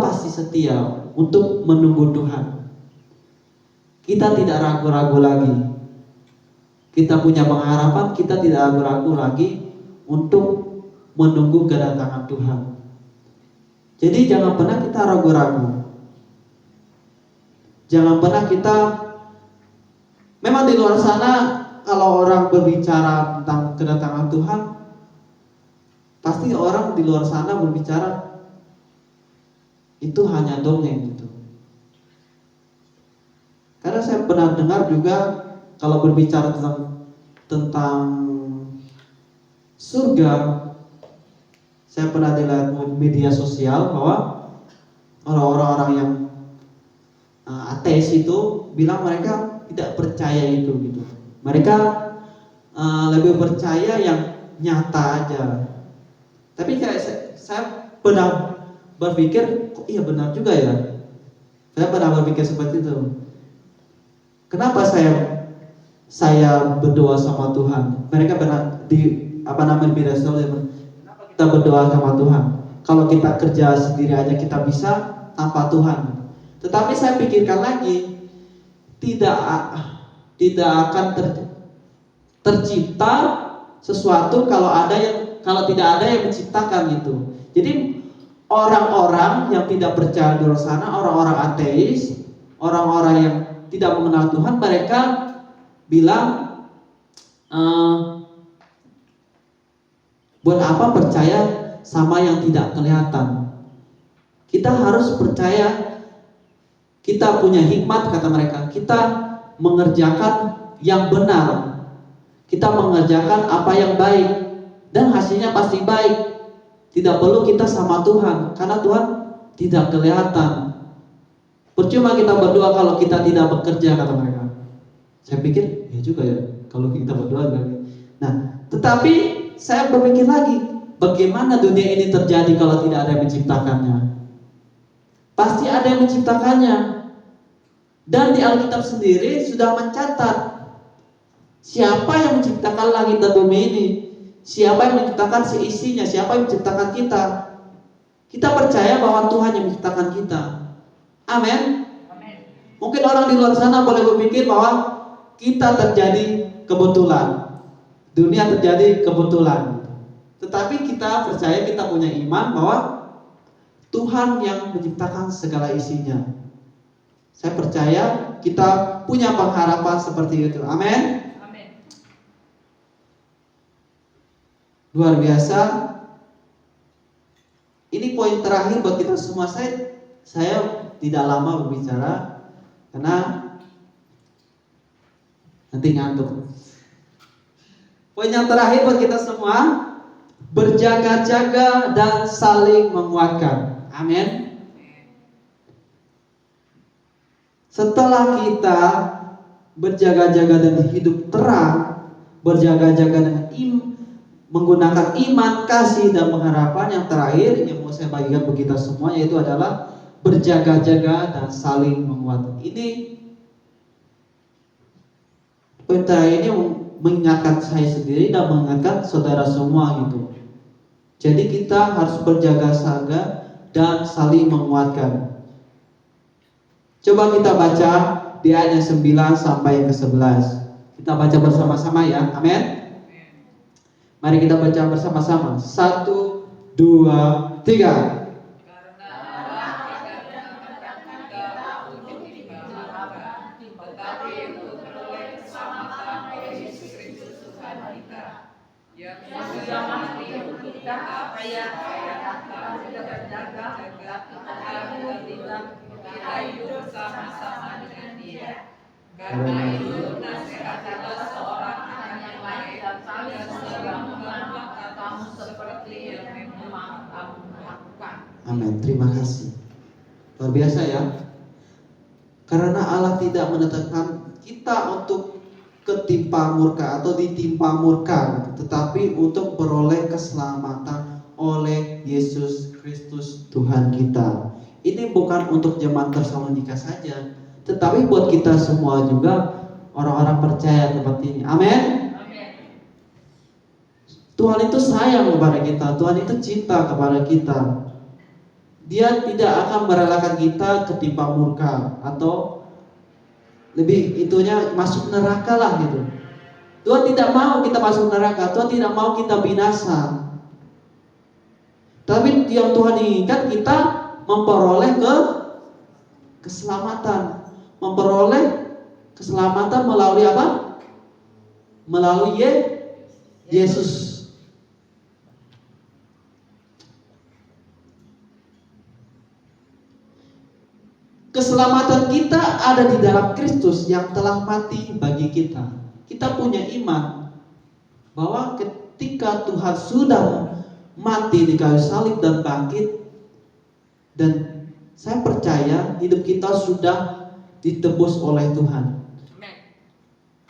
pasti setia untuk menunggu Tuhan. Kita tidak ragu-ragu lagi. Kita punya pengharapan, kita tidak ragu-ragu lagi untuk menunggu kedatangan Tuhan. Jadi jangan pernah kita ragu-ragu. Jangan pernah kita, memang di luar sana kalau orang berbicara tentang kedatangan Tuhan, pasti orang di luar sana berbicara itu hanya dongeng gitu. Karena saya pernah dengar juga kalau berbicara tentang tentang surga, saya pernah lihat media sosial bahwa orang-orang yang ateis itu bilang mereka tidak percaya itu gitu. Mereka lebih percaya yang nyata aja. Tapi saya pernah berpikir, kok iya benar juga ya. Saya pernah berpikir seperti itu. Kenapa saya berdoa sama Tuhan? Mereka pernah di media sosial, kenapa kita berdoa sama Tuhan? Kalau kita kerja sendiri aja kita bisa tanpa Tuhan. Tetapi saya pikirkan lagi, tidak akan tercipta sesuatu kalau tidak ada yang menciptakan gitu. Jadi orang-orang yang tidak percaya di luar sana, orang-orang ateis, orang-orang yang tidak mengenal Tuhan, mereka bilang, buat apa percaya sama yang tidak kelihatan? Kita harus percaya, kita punya hikmat, kata mereka. Kita mengerjakan yang benar, kita mengerjakan apa yang baik, dan hasilnya pasti baik. Tidak perlu kita sama Tuhan, karena Tuhan tidak kelihatan. Percuma kita berdoa kalau kita tidak bekerja, kata mereka. Saya pikir, ya juga ya, kalau kita berdoa. Nah, tetapi saya berpikir lagi, bagaimana dunia ini terjadi kalau tidak ada yang menciptakannya? Pasti ada yang menciptakannya. Dan di Alkitab sendiri sudah mencatat siapa yang menciptakan langit dan bumi ini, siapa yang menciptakan seisinya, siapa yang menciptakan kita. Kita percaya bahwa Tuhan yang menciptakan kita. Amin. Mungkin orang di luar sana boleh berpikir bahwa kita terjadi kebetulan, dunia terjadi kebetulan. Tetapi kita percaya, kita punya iman bahwa Tuhan yang menciptakan segala isinya. Saya percaya kita punya pengharapan seperti itu. Amin. Luar biasa. Ini poin terakhir buat kita semua. Saya tidak lama berbicara karena nanti ngantuk. Poin yang terakhir buat kita semua, berjaga-jaga dan saling menguatkan. Amin. Setelah kita berjaga-jaga dengan hidup terang, berjaga-jaga dengan menggunakan iman, kasih, dan pengharapan, yang terakhir yang mau saya bagikan bagi kita semua yaitu adalah berjaga-jaga dan saling menguatkan. Ini poin terakhir ini mengingatkan saya sendiri dan mengingatkan saudara semua gitu. Jadi kita harus berjaga-jaga dan saling menguatkan. Coba kita baca di ayat 9 sampai ke 11. Kita baca bersama-sama ya. Amin. Mari kita baca bersama-sama. 1, 2, 3. Karena itu nasihatlah seorang akan yang lain dan saling menguatkan kamu seperti yang memang kamu lakukan. Amin. Terima kasih. Luar biasa ya. Karena Allah tidak menetapkan kita untuk ketimpa murka atau ditimpa murka, tetapi untuk beroleh keselamatan oleh Yesus Kristus Tuhan kita. Ini bukan untuk jemaat Tesalonika saja, tetapi buat kita semua juga, orang-orang percaya seperti ini. Amin. Tuhan itu sayang kepada kita, Tuhan itu cinta kepada kita. Dia tidak akan merelakan kita ketimpa murka atau lebih itunya masuk neraka lah gitu. Tuhan tidak mau kita masuk neraka, Tuhan tidak mau kita binasa. Tapi yang Tuhan inginkan kita memperoleh keselamatan. Memperoleh keselamatan melalui apa? Melalui Yesus. Keselamatan kita ada di dalam Kristus yang telah mati bagi kita. Kita punya iman bahwa ketika Tuhan sudah mati di kayu salib dan bangkit, dan saya percaya hidup kita sudah ditebus oleh Tuhan.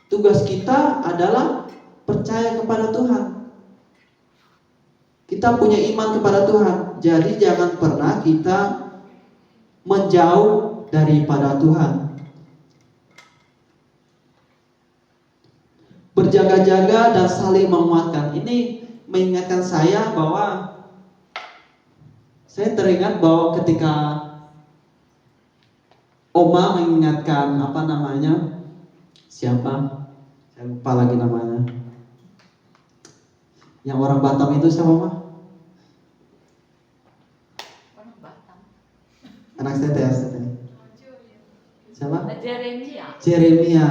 Tugas kita adalah percaya kepada Tuhan. Kita punya iman kepada Tuhan. Jadi jangan pernah kita menjauh daripada Tuhan. Berjaga-jaga dan saling menguatkan. Ini mengingatkan saya bahwa saya teringat bahwa ketika Oma mengingatkan siapa? Saya lupa lagi namanya. Yang orang Batam itu siapa, Oma? Anak Tete. Siapa? Jeremia.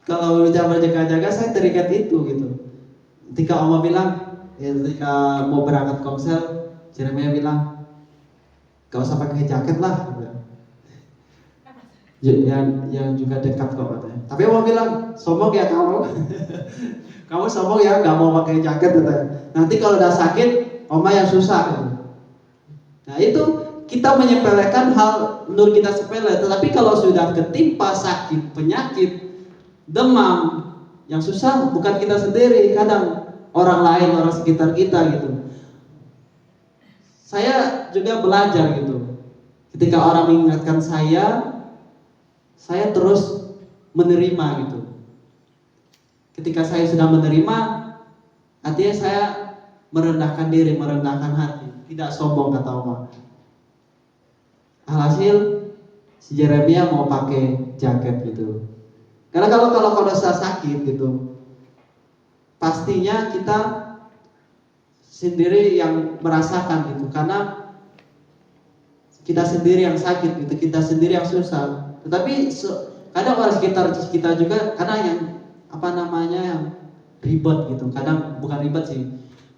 Kalau bicara berjaga-jaga, saya teringat itu gitu. Ketika Oma bilang, ketika mau berangkat komsel, Jeremia bilang, gak usah pakai jaket lah. Yang juga dekat kok katanya. Tapi Oma bilang, sombong ya kamu. Kamu sombong ya, gak mau pakai jaket katanya. Nanti kalau udah sakit, Oma yang susah gitu. Nah itu kita menyepelekan hal menurut kita sepele, tetapi kalau sudah ketimpa sakit, penyakit, demam, yang susah bukan kita sendiri, kadang orang lain, orang sekitar kita gitu. Saya juga belajar gitu. Ketika orang mengingatkan saya terus menerima gitu. Ketika saya sudah menerima, artinya saya merendahkan diri, merendahkan hati, tidak sombong kata Oma. Alhasil si Jeremia mau pakai jaket gitu. Karena kalau sudah sakit gitu, pastinya kita sendiri yang merasakan gitu, karena kita sendiri yang sakit gitu, kita sendiri yang susah. Tetapi kadang orang sekitar kita juga kadang yang yang ribet gitu, kadang bukan ribet sih,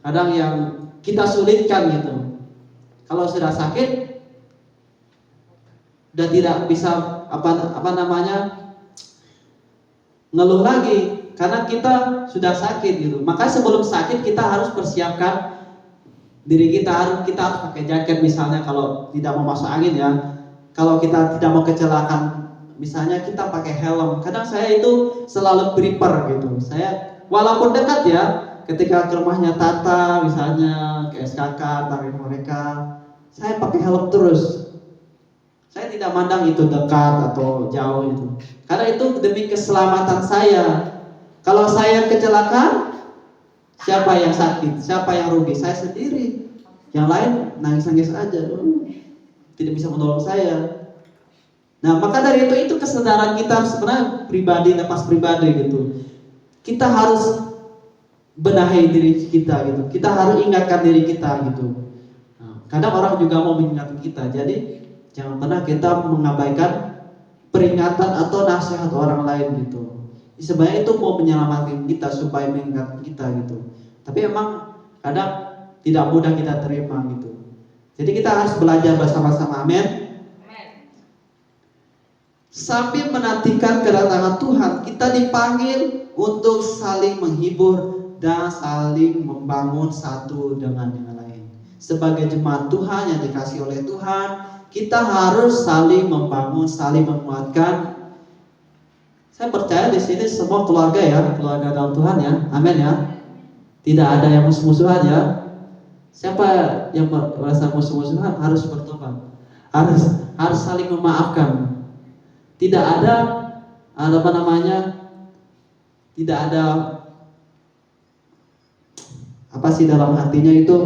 kadang yang kita sulitkan gitu. Kalau sudah sakit, udah tidak bisa ngeluh lagi karena kita sudah sakit gitu. Maka sebelum sakit kita harus persiapkan diri kita harus pakai jaket misalnya kalau tidak mau masuk angin ya. Kalau kita tidak mau kecelakaan, misalnya kita pakai helm. Kadang saya itu selalu prepare gitu. Saya walaupun dekat ya, ketika ke rumahnya Tata misalnya, ke SKK, tarik mereka, saya pakai helm terus. Saya tidak mandang itu dekat atau jauh itu. Karena itu demi keselamatan saya. Kalau saya kecelakaan, siapa yang sakit? Siapa yang rugi? Saya sendiri. Yang lain nangis-nangis aja. Tidak bisa menolong saya. Nah, maka dari itu kesadaran kita sebenarnya pribadi, lepas pribadi gitu. Kita harus benahi diri kita gitu. Kita harus ingatkan diri kita gitu. Nah, kadang orang juga mau mengingatkan kita. Jadi jangan pernah kita mengabaikan peringatan atau nasihat orang lain gitu. Sebenarnya itu mau menyelamatkan kita supaya mengingatkan kita gitu. Tapi memang kadang tidak mudah kita terima gitu. Jadi kita harus belajar bersama-sama, amin. Sambil menantikan kedatangan Tuhan, kita dipanggil untuk saling menghibur dan saling membangun satu dengan yang lain. Sebagai jemaat Tuhan yang dikasihi oleh Tuhan, kita harus saling membangun, saling menguatkan. Saya percaya di sini semua keluarga ya, keluarga dalam Tuhan ya, amin ya. Tidak ada yang musuh-musuhan ya. Siapa yang merasa musuh-musuhan harus bertobat, harus saling memaafkan. Tidak ada tidak ada dalam hatinya itu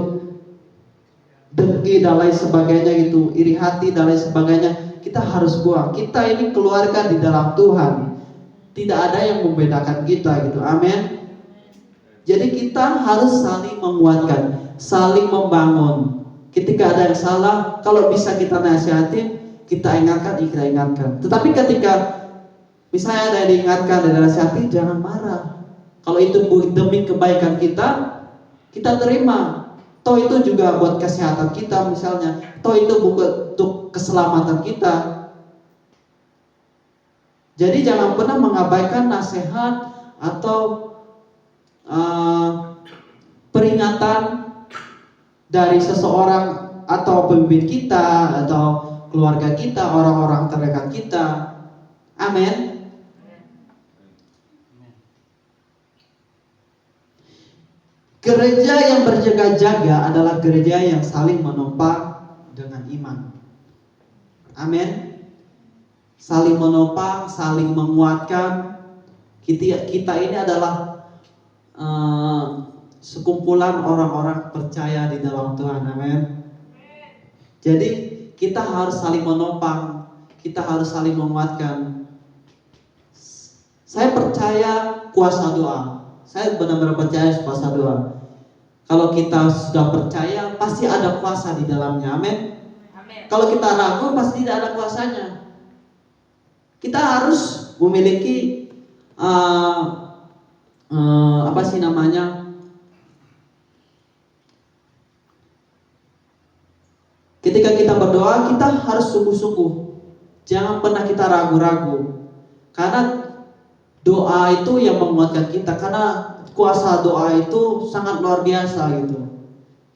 dengki dan lain sebagainya gitu, iri hati dan lain sebagainya. Kita harus buang. Kita ini keluarga di dalam Tuhan. Tidak ada yang membedakan kita gitu. Amin. Jadi kita harus saling menguatkan, saling membangun. Ketika ada yang salah, kalau bisa kita nasihatin, kita ingatkan. Tetapi ketika misalnya ada yang diingatkan dan dinasihati, jangan marah. Kalau itu demi kebaikan kita terima. Toh itu juga buat kesehatan kita misalnya. Toh itu bukan untuk keselamatan kita. Jadi jangan pernah mengabaikan nasihat atau peringatan dari seseorang atau pemimpin kita atau keluarga kita, orang-orang terdekat kita. Amin. Gereja yang berjaga-jaga adalah gereja yang saling menopang dengan iman. Amin. Saling menopang, saling menguatkan. Kita ini adalah sekumpulan orang-orang percaya di dalam Tuhan. Amin. Jadi kita harus saling menopang, kita harus saling menguatkan. Saya percaya kuasa doa. Saya benar-benar percaya kuasa doa. Kalau kita sudah percaya, pasti ada kuasa di dalamnya. Amin. Kalau kita ragu, pasti tidak ada kuasanya. Kita harus memiliki ketika kita berdoa, kita harus sungguh-sungguh. Jangan pernah kita ragu-ragu. Karena doa itu yang menguatkan kita. Karena kuasa doa itu sangat luar biasa gitu.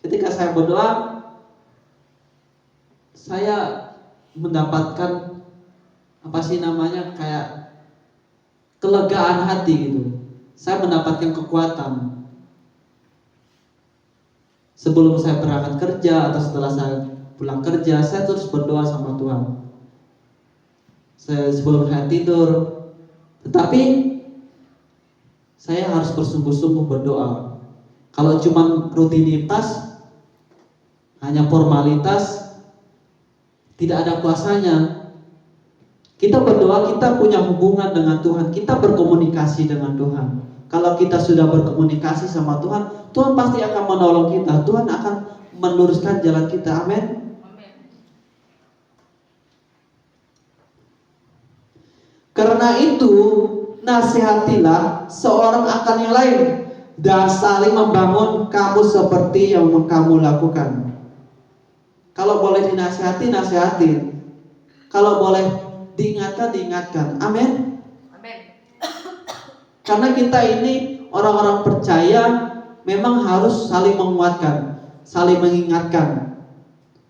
Ketika saya berdoa, saya mendapatkan kayak kelegaan hati gitu. Saya mendapatkan kekuatan. Sebelum saya berangkat kerja atau setelah saya pulang kerja, saya terus berdoa sama Tuhan. Sebelum saya tidur, tetapi saya harus bersungguh-sungguh berdoa. Kalau cuma rutinitas, hanya formalitas, tidak ada kuasanya. Kita berdoa, kita punya hubungan dengan Tuhan, kita berkomunikasi dengan Tuhan. Kalau kita sudah berkomunikasi sama Tuhan, Tuhan pasti akan menolong kita. Tuhan akan meluruskan jalan kita. Amin. Karena itu, nasihatilah seorang akan yang lain dan saling membangun kamu seperti yang kamu lakukan. Kalau boleh dinasihati, nasihati. Kalau boleh diingatkan, diingatkan. Amin. Karena kita ini orang-orang percaya memang harus saling menguatkan, saling mengingatkan.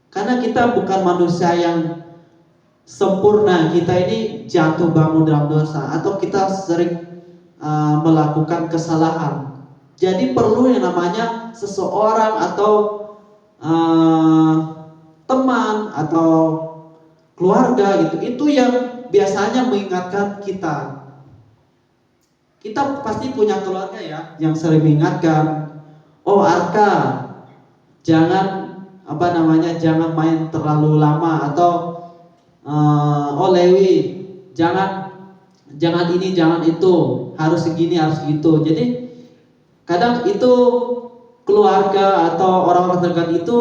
Karena kita bukan manusia yang sempurna. Kita ini jatuh bangun dalam dosa atau kita sering melakukan kesalahan. Jadi perlu yang namanya seseorang atau teman atau keluarga gitu. Itu yang biasanya mengingatkan kita. Kita pasti punya keluarga ya yang sering mengingatkan. Oh Arka, jangan jangan main terlalu lama, atau oh Lewi, jangan ini, jangan itu, harus segini, harus gitu. Jadi kadang itu keluarga atau orang-orang terdekat itu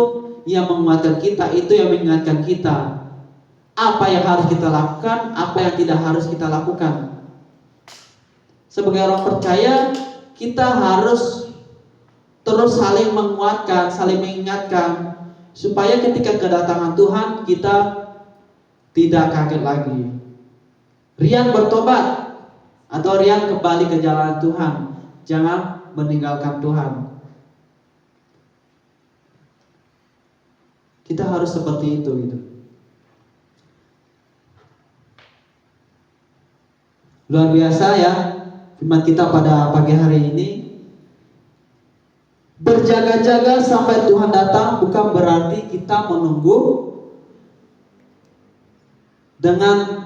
yang menguatkan kita, itu yang mengingatkan kita apa yang harus kita lakukan, apa yang tidak harus kita lakukan. Sebagai orang percaya, kita harus terus saling menguatkan, saling mengingatkan, supaya ketika kedatangan Tuhan kita tidak kaget lagi. Rian bertobat atau Rian kembali ke jalan Tuhan, jangan meninggalkan Tuhan. Kita harus seperti itu gitu. Luar biasa ya firman kita pada pagi hari ini. Berjaga-jaga sampai Tuhan datang bukan berarti kita menunggu dengan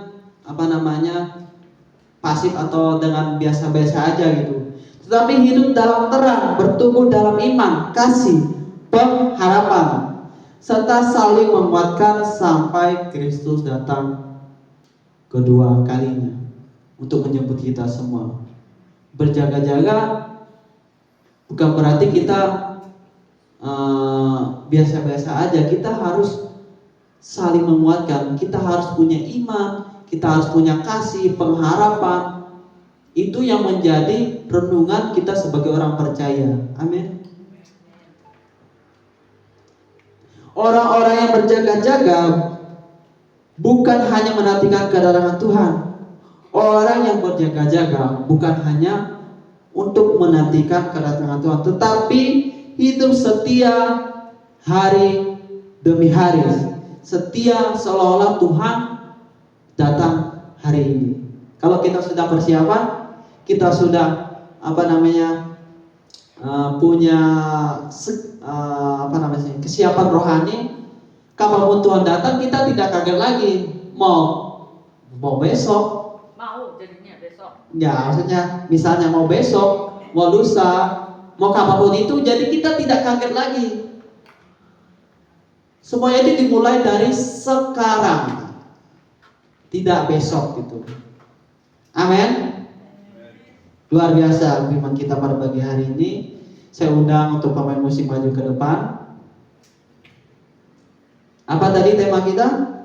pasif atau dengan biasa-biasa aja gitu. Tetapi hidup dalam terang, bertumbuh dalam iman, kasih, pengharapan, serta saling menguatkan sampai Kristus datang kedua kalinya untuk menjemput kita semua. Berjaga-jaga bukan berarti kita biasa-biasa aja. Kita harus saling menguatkan. Kita harus punya iman, kita harus punya kasih, pengharapan. Itu yang menjadi renungan kita sebagai orang percaya. Amin. Orang-orang yang berjaga-jaga bukan hanya menantikan kedatangan Tuhan. Orang yang berjaga-jaga bukan hanya untuk menantikan kedatangan Tuhan, tetapi hidup setia hari demi hari, setia seolah-olah Tuhan datang hari ini. Kalau kita sudah persiapan, kita sudah punya kesiapan rohani, kapanpun Tuhan datang kita tidak kaget lagi. Mau besok, Mau jadinya besok. ya maksudnya misalnya mau besok, mau lusa, mau kapanpun itu, jadi kita tidak kaget lagi. Semuanya itu dimulai dari sekarang, tidak besok gitu. Amin. Luar biasa firman kita pada pagi hari ini. Saya undang untuk pemain musik maju ke depan. Apa tadi tema kita?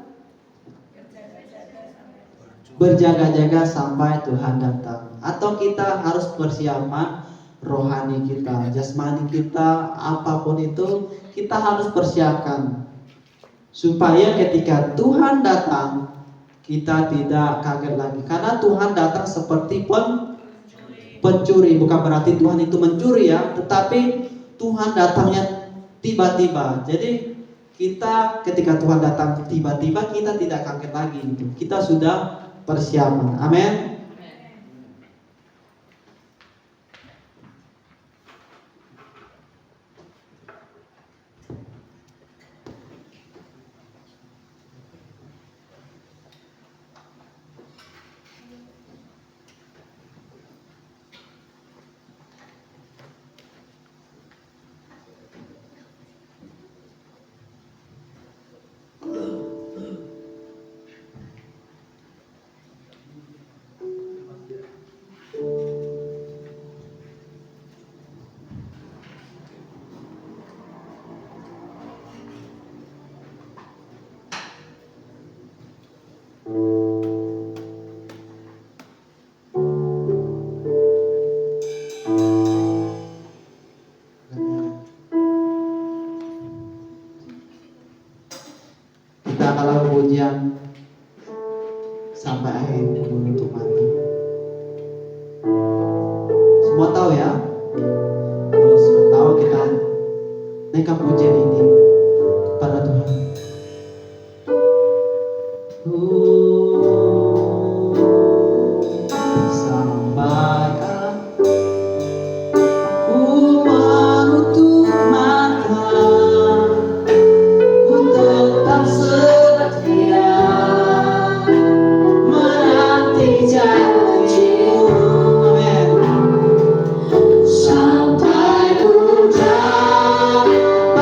Berjaga-jaga sampai Tuhan datang. Atau kita harus persiapan rohani kita, jasmani kita, apapun itu kita harus persiapkan supaya ketika Tuhan datang kita tidak kaget lagi. Karena Tuhan datang seperti pencuri. Bukan berarti Tuhan itu mencuri ya, tetapi Tuhan datangnya tiba-tiba. Jadi kita ketika Tuhan datang tiba-tiba, kita tidak kaget lagi. Kita sudah persiapan. Amin. Kita kalau pujian sampai akhir menutup mata. Semua tahu ya? Kalau sudah tahu, kita naikkan pujian ini kepada Tuhan. Sampai aku menutup mata, ku tetap setia menanti janji-Mu. Amin. Sampai ku dapatkan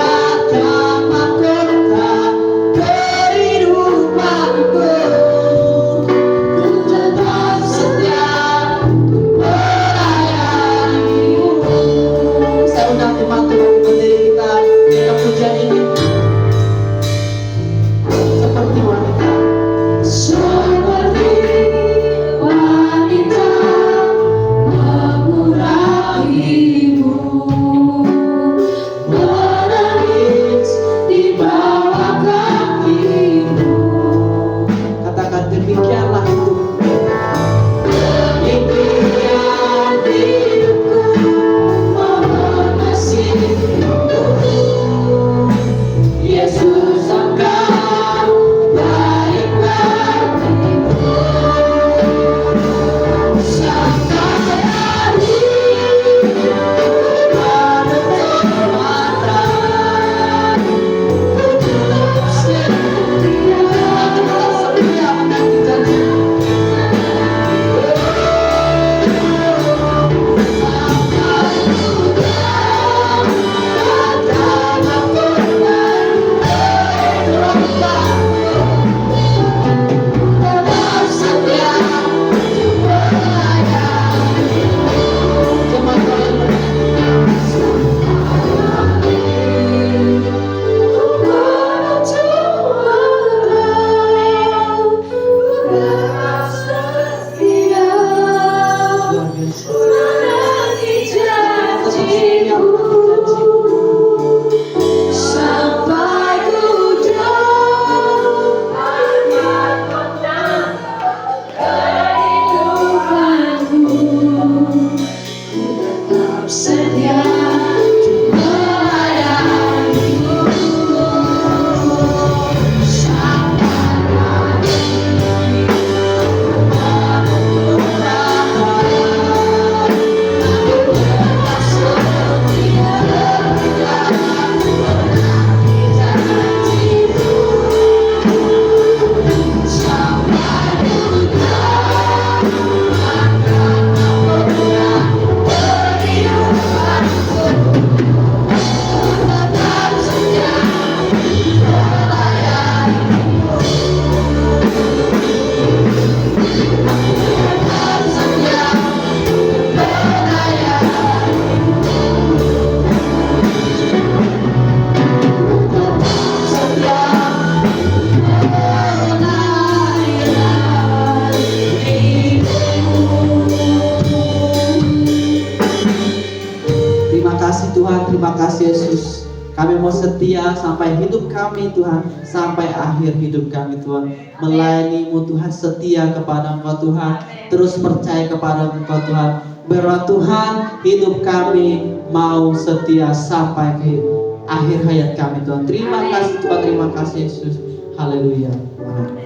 Tuhan, terima kasih Yesus. Kami mau setia sampai hidup kami Tuhan, sampai akhir hidup kami Tuhan. Melayani-Mu Tuhan, setia kepada Engkau Tuhan, terus percaya kepada Engkau Tuhan. Biarlah Tuhan, hidup kami mau setia sampai ke akhir hayat kami Tuhan. Terima kasih Tuhan, terima kasih Yesus. Haleluya. Amin.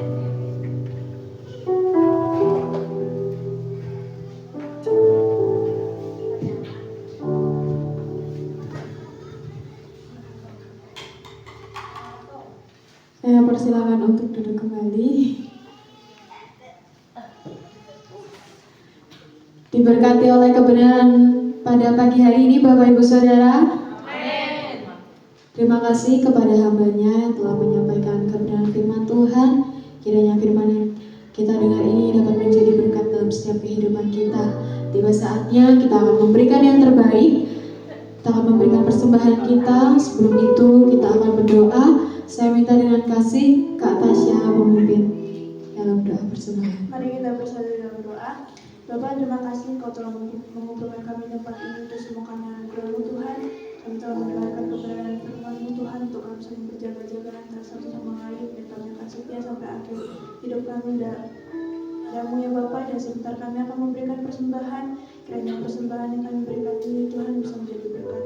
Saya persilakan untuk duduk kembali. Diberkati oleh kebenaran pada pagi hari ini Bapak Ibu Saudara. Amin. Terima kasih kepada hambanya yang telah menyampaikan kebenaran firman Tuhan. Kiranya firman yang kita dengar ini dapat menjadi berkat dalam setiap kehidupan kita. Tiba saatnya kita akan memberikan yang terbaik. Kita akan memberikan persembahan kita. Sebelum itu kita akan berdoa. Saya minta dengan kasih Kak Tasya memimpin dalam doa persembahan. Mari kita bersatu dalam berdoa. Bapak, terima kasih Engkau telah mengumpulkan kami di tempat ini untuk semua kami anugerah-Mu Tuhan. Kami telah mendengarkan kebenaran firman-Mu Tuhan untuk kami saling berjaga-jaga antara satu sama lain dan kami akan setia sampai akhir hidup kami dalam-Mu ya Bapak. Dan sebentar kami akan memberikan persembahan. Kiranya persembahan yang kami berikan ini Tuhan bisa menjadi berkat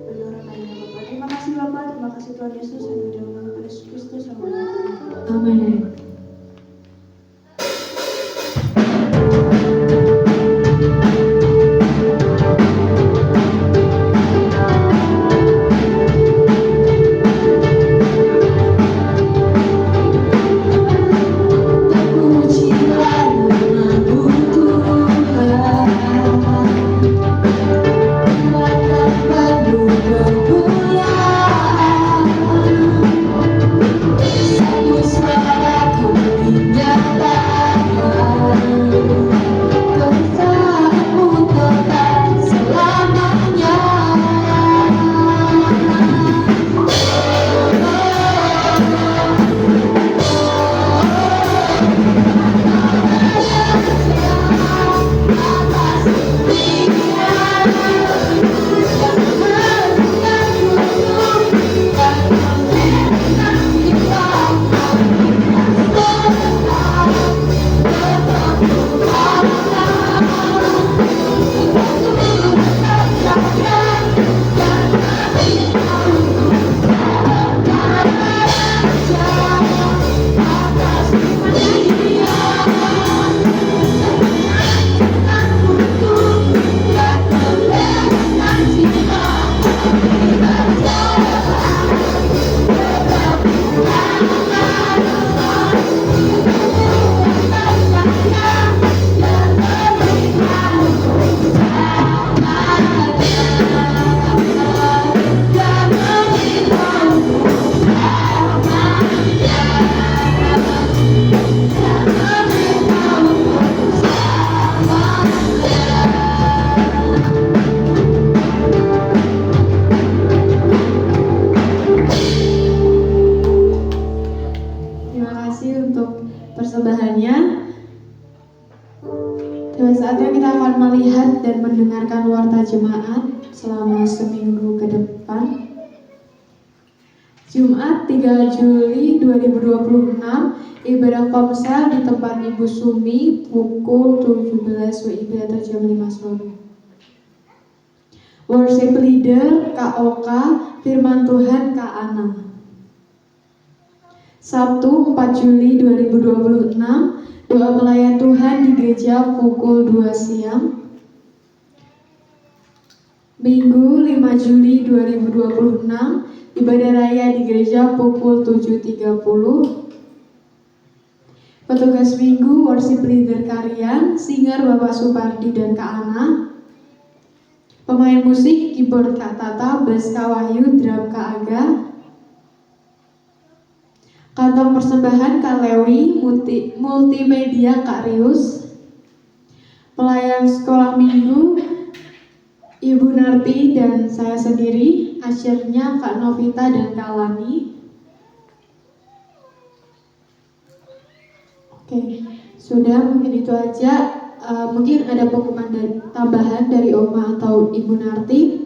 bagi orang lain ya Bapak. Terima kasih Bapak, terima kasih Tuhan Yesus. Hanya di dalam nama Yesus Kristus yang Amin. persembahannya. Tiba saatnya kita akan melihat dan mendengarkan warta jemaat selama seminggu ke depan. Jumat 3 Juli 2026, ibadah komsel di tempat Ibu Sumi pukul 17 WIB atau jam 5 sore. Worship leader KOK Firman Tuhan Kak Ana. Sabtu 4 Juli 2026, doa pelayan Tuhan di gereja pukul 2 siang. Minggu 5 Juli 2026, ibadah raya di gereja pukul 7.30. Petugas minggu worship leader Karian, singer Bapak Supardi dan Kak Ana. Pemain musik keyboard Kak Tata, bass Kak Wahyu, drum Kak Aga. Kantong persembahan Kak Lewi, multimedia Kak Rius. Pelayan sekolah minggu Ibu Narti dan saya sendiri, asyirnya Kak Novita dan Kak Lani. Oke, sudah mungkin itu aja. Mungkin ada pengumuman tambahan dari Oma atau Ibu Narti.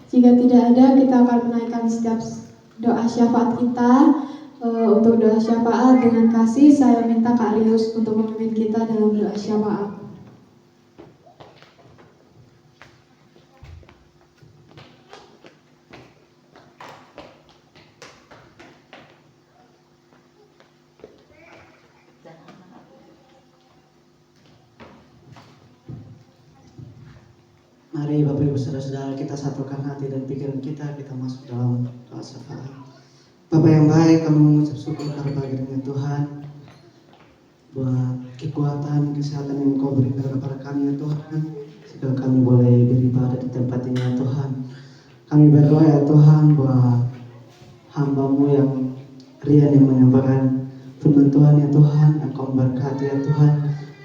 Jika tidak ada, kita akan menaikkan setiap doa syafaat kita. Untuk doa syafaat dengan kasih, saya minta Kak Rius untuk memimpin kita dalam doa syafaat. Mari Bapak Ibu Saudara-saudara, kita satukan hati dan pikiran kita masuk dalam doa syafaat. Bapak yang baik, kami mengucap syukur karena bagian Tuhan buat kekuatan, kesehatan yang Engkau berikan kepada kami ya Tuhan, sehingga kami boleh beribadah di tempat ini ya Tuhan. Kami berdoa ya Tuhan buat hamba-Mu yang rian yang menyampaikan firman Tuhan ya Tuhan, Engkau memberkati ya Tuhan.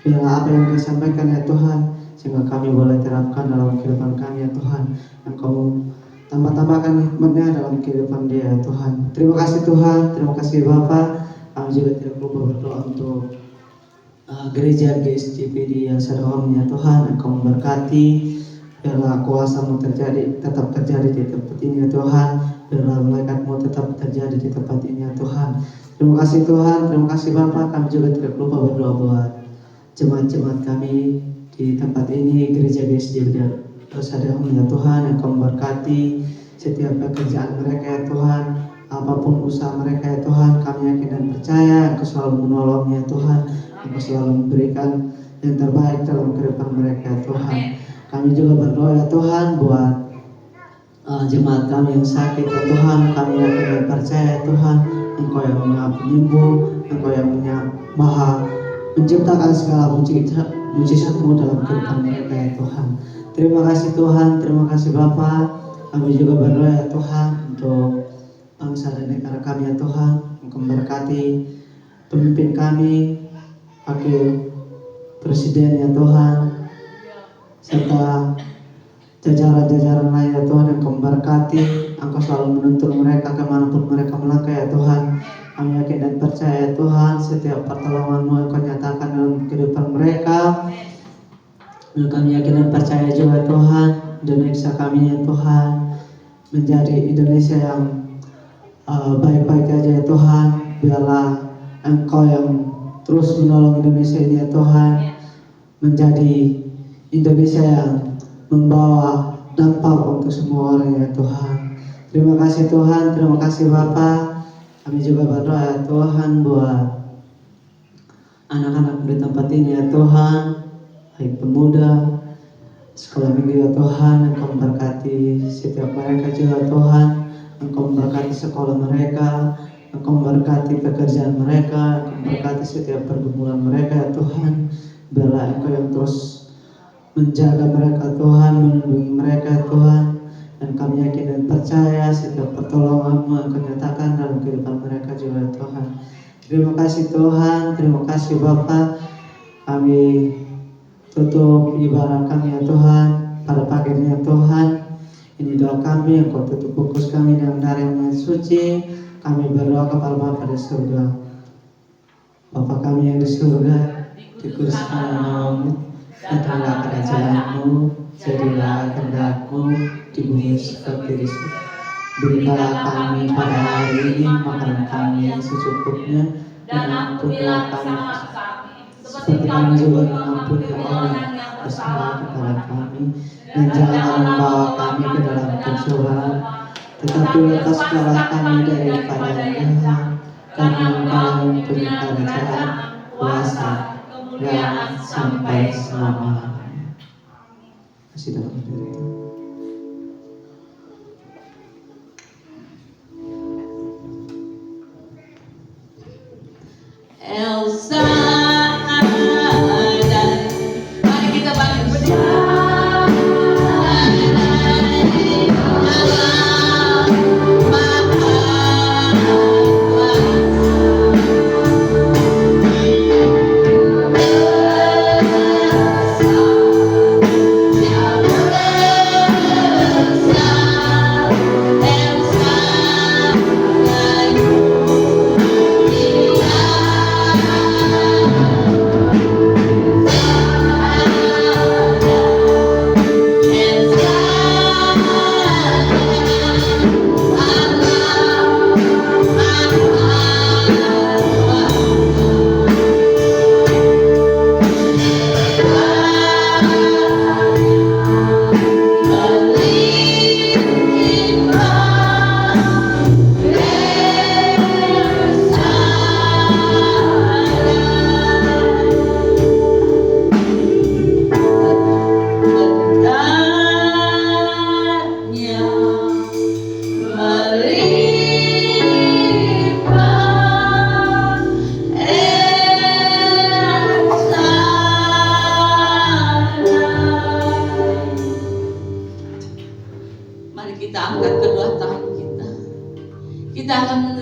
Biarlah apa yang Kau sampaikan ya Tuhan, sehingga kami boleh terapkan dalam kehidupan kami ya Tuhan. Engkau tambah-tambahkan hikmatnya dalam kehidupan dia ya Tuhan. Terima kasih Tuhan, terima kasih Bapak. Kami juga tidak lupa berdoa untuk gereja GSJP di Sadawam ya Tuhan. Engkau memberkati, biarlah kuasa-Mu tetap terjadi di tempat ini ya Tuhan. Biarlah malaikat-Mu tetap terjadi di tempat ini ya Tuhan. Terima kasih Tuhan, terima kasih Bapak. Kami juga tidak lupa berdoa buat jemaat-jemaat kami di tempat ini, gereja GSJP Sadawam ya Tuhan. Engkau memberkati setiap pekerjaan mereka ya Tuhan, apapun usaha mereka ya Tuhan. Kami yakin dan percaya Engkau selalu menolongnya ya Tuhan. Engkau selalu memberikan yang terbaik dalam kehidupan mereka ya Tuhan. Kami juga berdoa ya Tuhan buat jemaat kami yang sakit ya Tuhan. Kami yakin dan percaya ya Tuhan, Engkau yang Maha Penyembuh, Engkau yang Maha menciptakan segala mujizat-Mu dalam kehidupan mereka ya Tuhan. Terima kasih Tuhan, terima kasih Bapa. Kami juga berdoa ya Tuhan untuk bangsa dan negara kami ya Tuhan. Engkau memberkati pemimpin kami, Wakil Presiden ya Tuhan, serta jajaran-jajaran lain ya Tuhan. Engkau memberkati, Engkau selalu menuntun mereka kemanapun mereka melangkah ya Tuhan. Kami yakin dan percaya ya Tuhan, setiap pertolongan-Mu Engkau nyatakan dalam kehidupan mereka. Dan kami yakin dan percaya juga Tuhan, Indonesia kami ya Tuhan menjadi Indonesia yang baik-baik aja ya Tuhan. Biarlah Engkau yang terus menolong Indonesia ini ya Tuhan, menjadi Indonesia yang membawa dampak untuk semua orang ya Tuhan. Terima kasih Tuhan, terima kasih Bapa. Kami juga berdoa ya Tuhan buat anak-anak di tempat ini ya Tuhan, baik pemuda, sekolah minggu ya Tuhan. Engkau memberkati setiap mereka juga Tuhan. Engkau memberkati sekolah mereka, Engkau memberkati pekerjaan mereka, Engkau memberkati setiap pergumulan mereka ya Tuhan. Biarlah Engkau yang terus menjaga mereka Tuhan, melindungi mereka Tuhan. Dan kami yakin dan percaya setiap pertolongan-Mu Engkau nyatakan dalam kehidupan mereka juga Tuhan. Terima kasih Tuhan, terima kasih Bapa. Kami tutup ibadah kami ya Tuhan pada pagi ini ya Tuhan. Ini doa kami, Engkau tutup fokus kami dengan darah yang suci. Kami berdoa kepada Bapa di surga. Bapa kami yang di surga, dikuduskanlah nama-Mu, datanglah kerajaan-Mu, jadilah kehendak-Mu di bumi seperti di surga. Berikanlah kami pada hari ini makanan kami yang secukupnya, dan ampunilah kami seperti kami juga mengampuni orang yang bersalah kepada kami, dan jangan membawa kami ke dalam pencobaan, tetapi lepaskanlah kami daripada yang jahat, karena Engkau yang punya kerajaan, kuasa, kemuliaan sampai selama-lamanya. Kasih dalam diri. Elsa dan mari kita bangkit bersama. Elsa,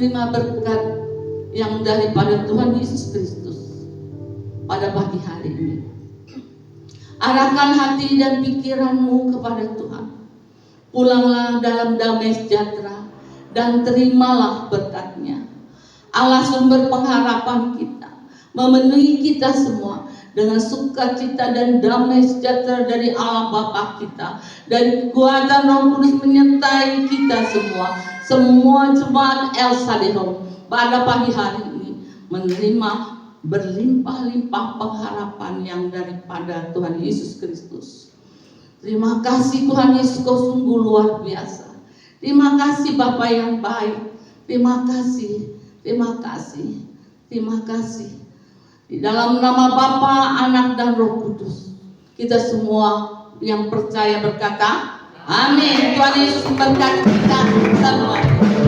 menerima berkat yang daripada Tuhan Yesus Kristus pada pagi hari ini. Arahkan hati dan pikiranmu kepada Tuhan. Pulanglah dalam damai sejahtera dan terimalah berkat-Nya. Allah sumber pengharapan kita, memenuhi kita semua dengan sukacita dan damai sejahtera dari Allah Bapa kita, dari kekuatan Roh Kudus menyertai kita semua jemaat El Salihom pada pagi hari ini menerima berlimpah-limpah pengharapan yang daripada Tuhan Yesus Kristus. Terima kasih Tuhan Yesus, Kau sungguh luar biasa. Terima kasih Bapa yang baik. Terima kasih, terima kasih, terima kasih. Di dalam nama Bapa, Anak dan Roh Kudus, kita semua yang percaya berkata, amin. Tuhan Yesus memberkati kita semua.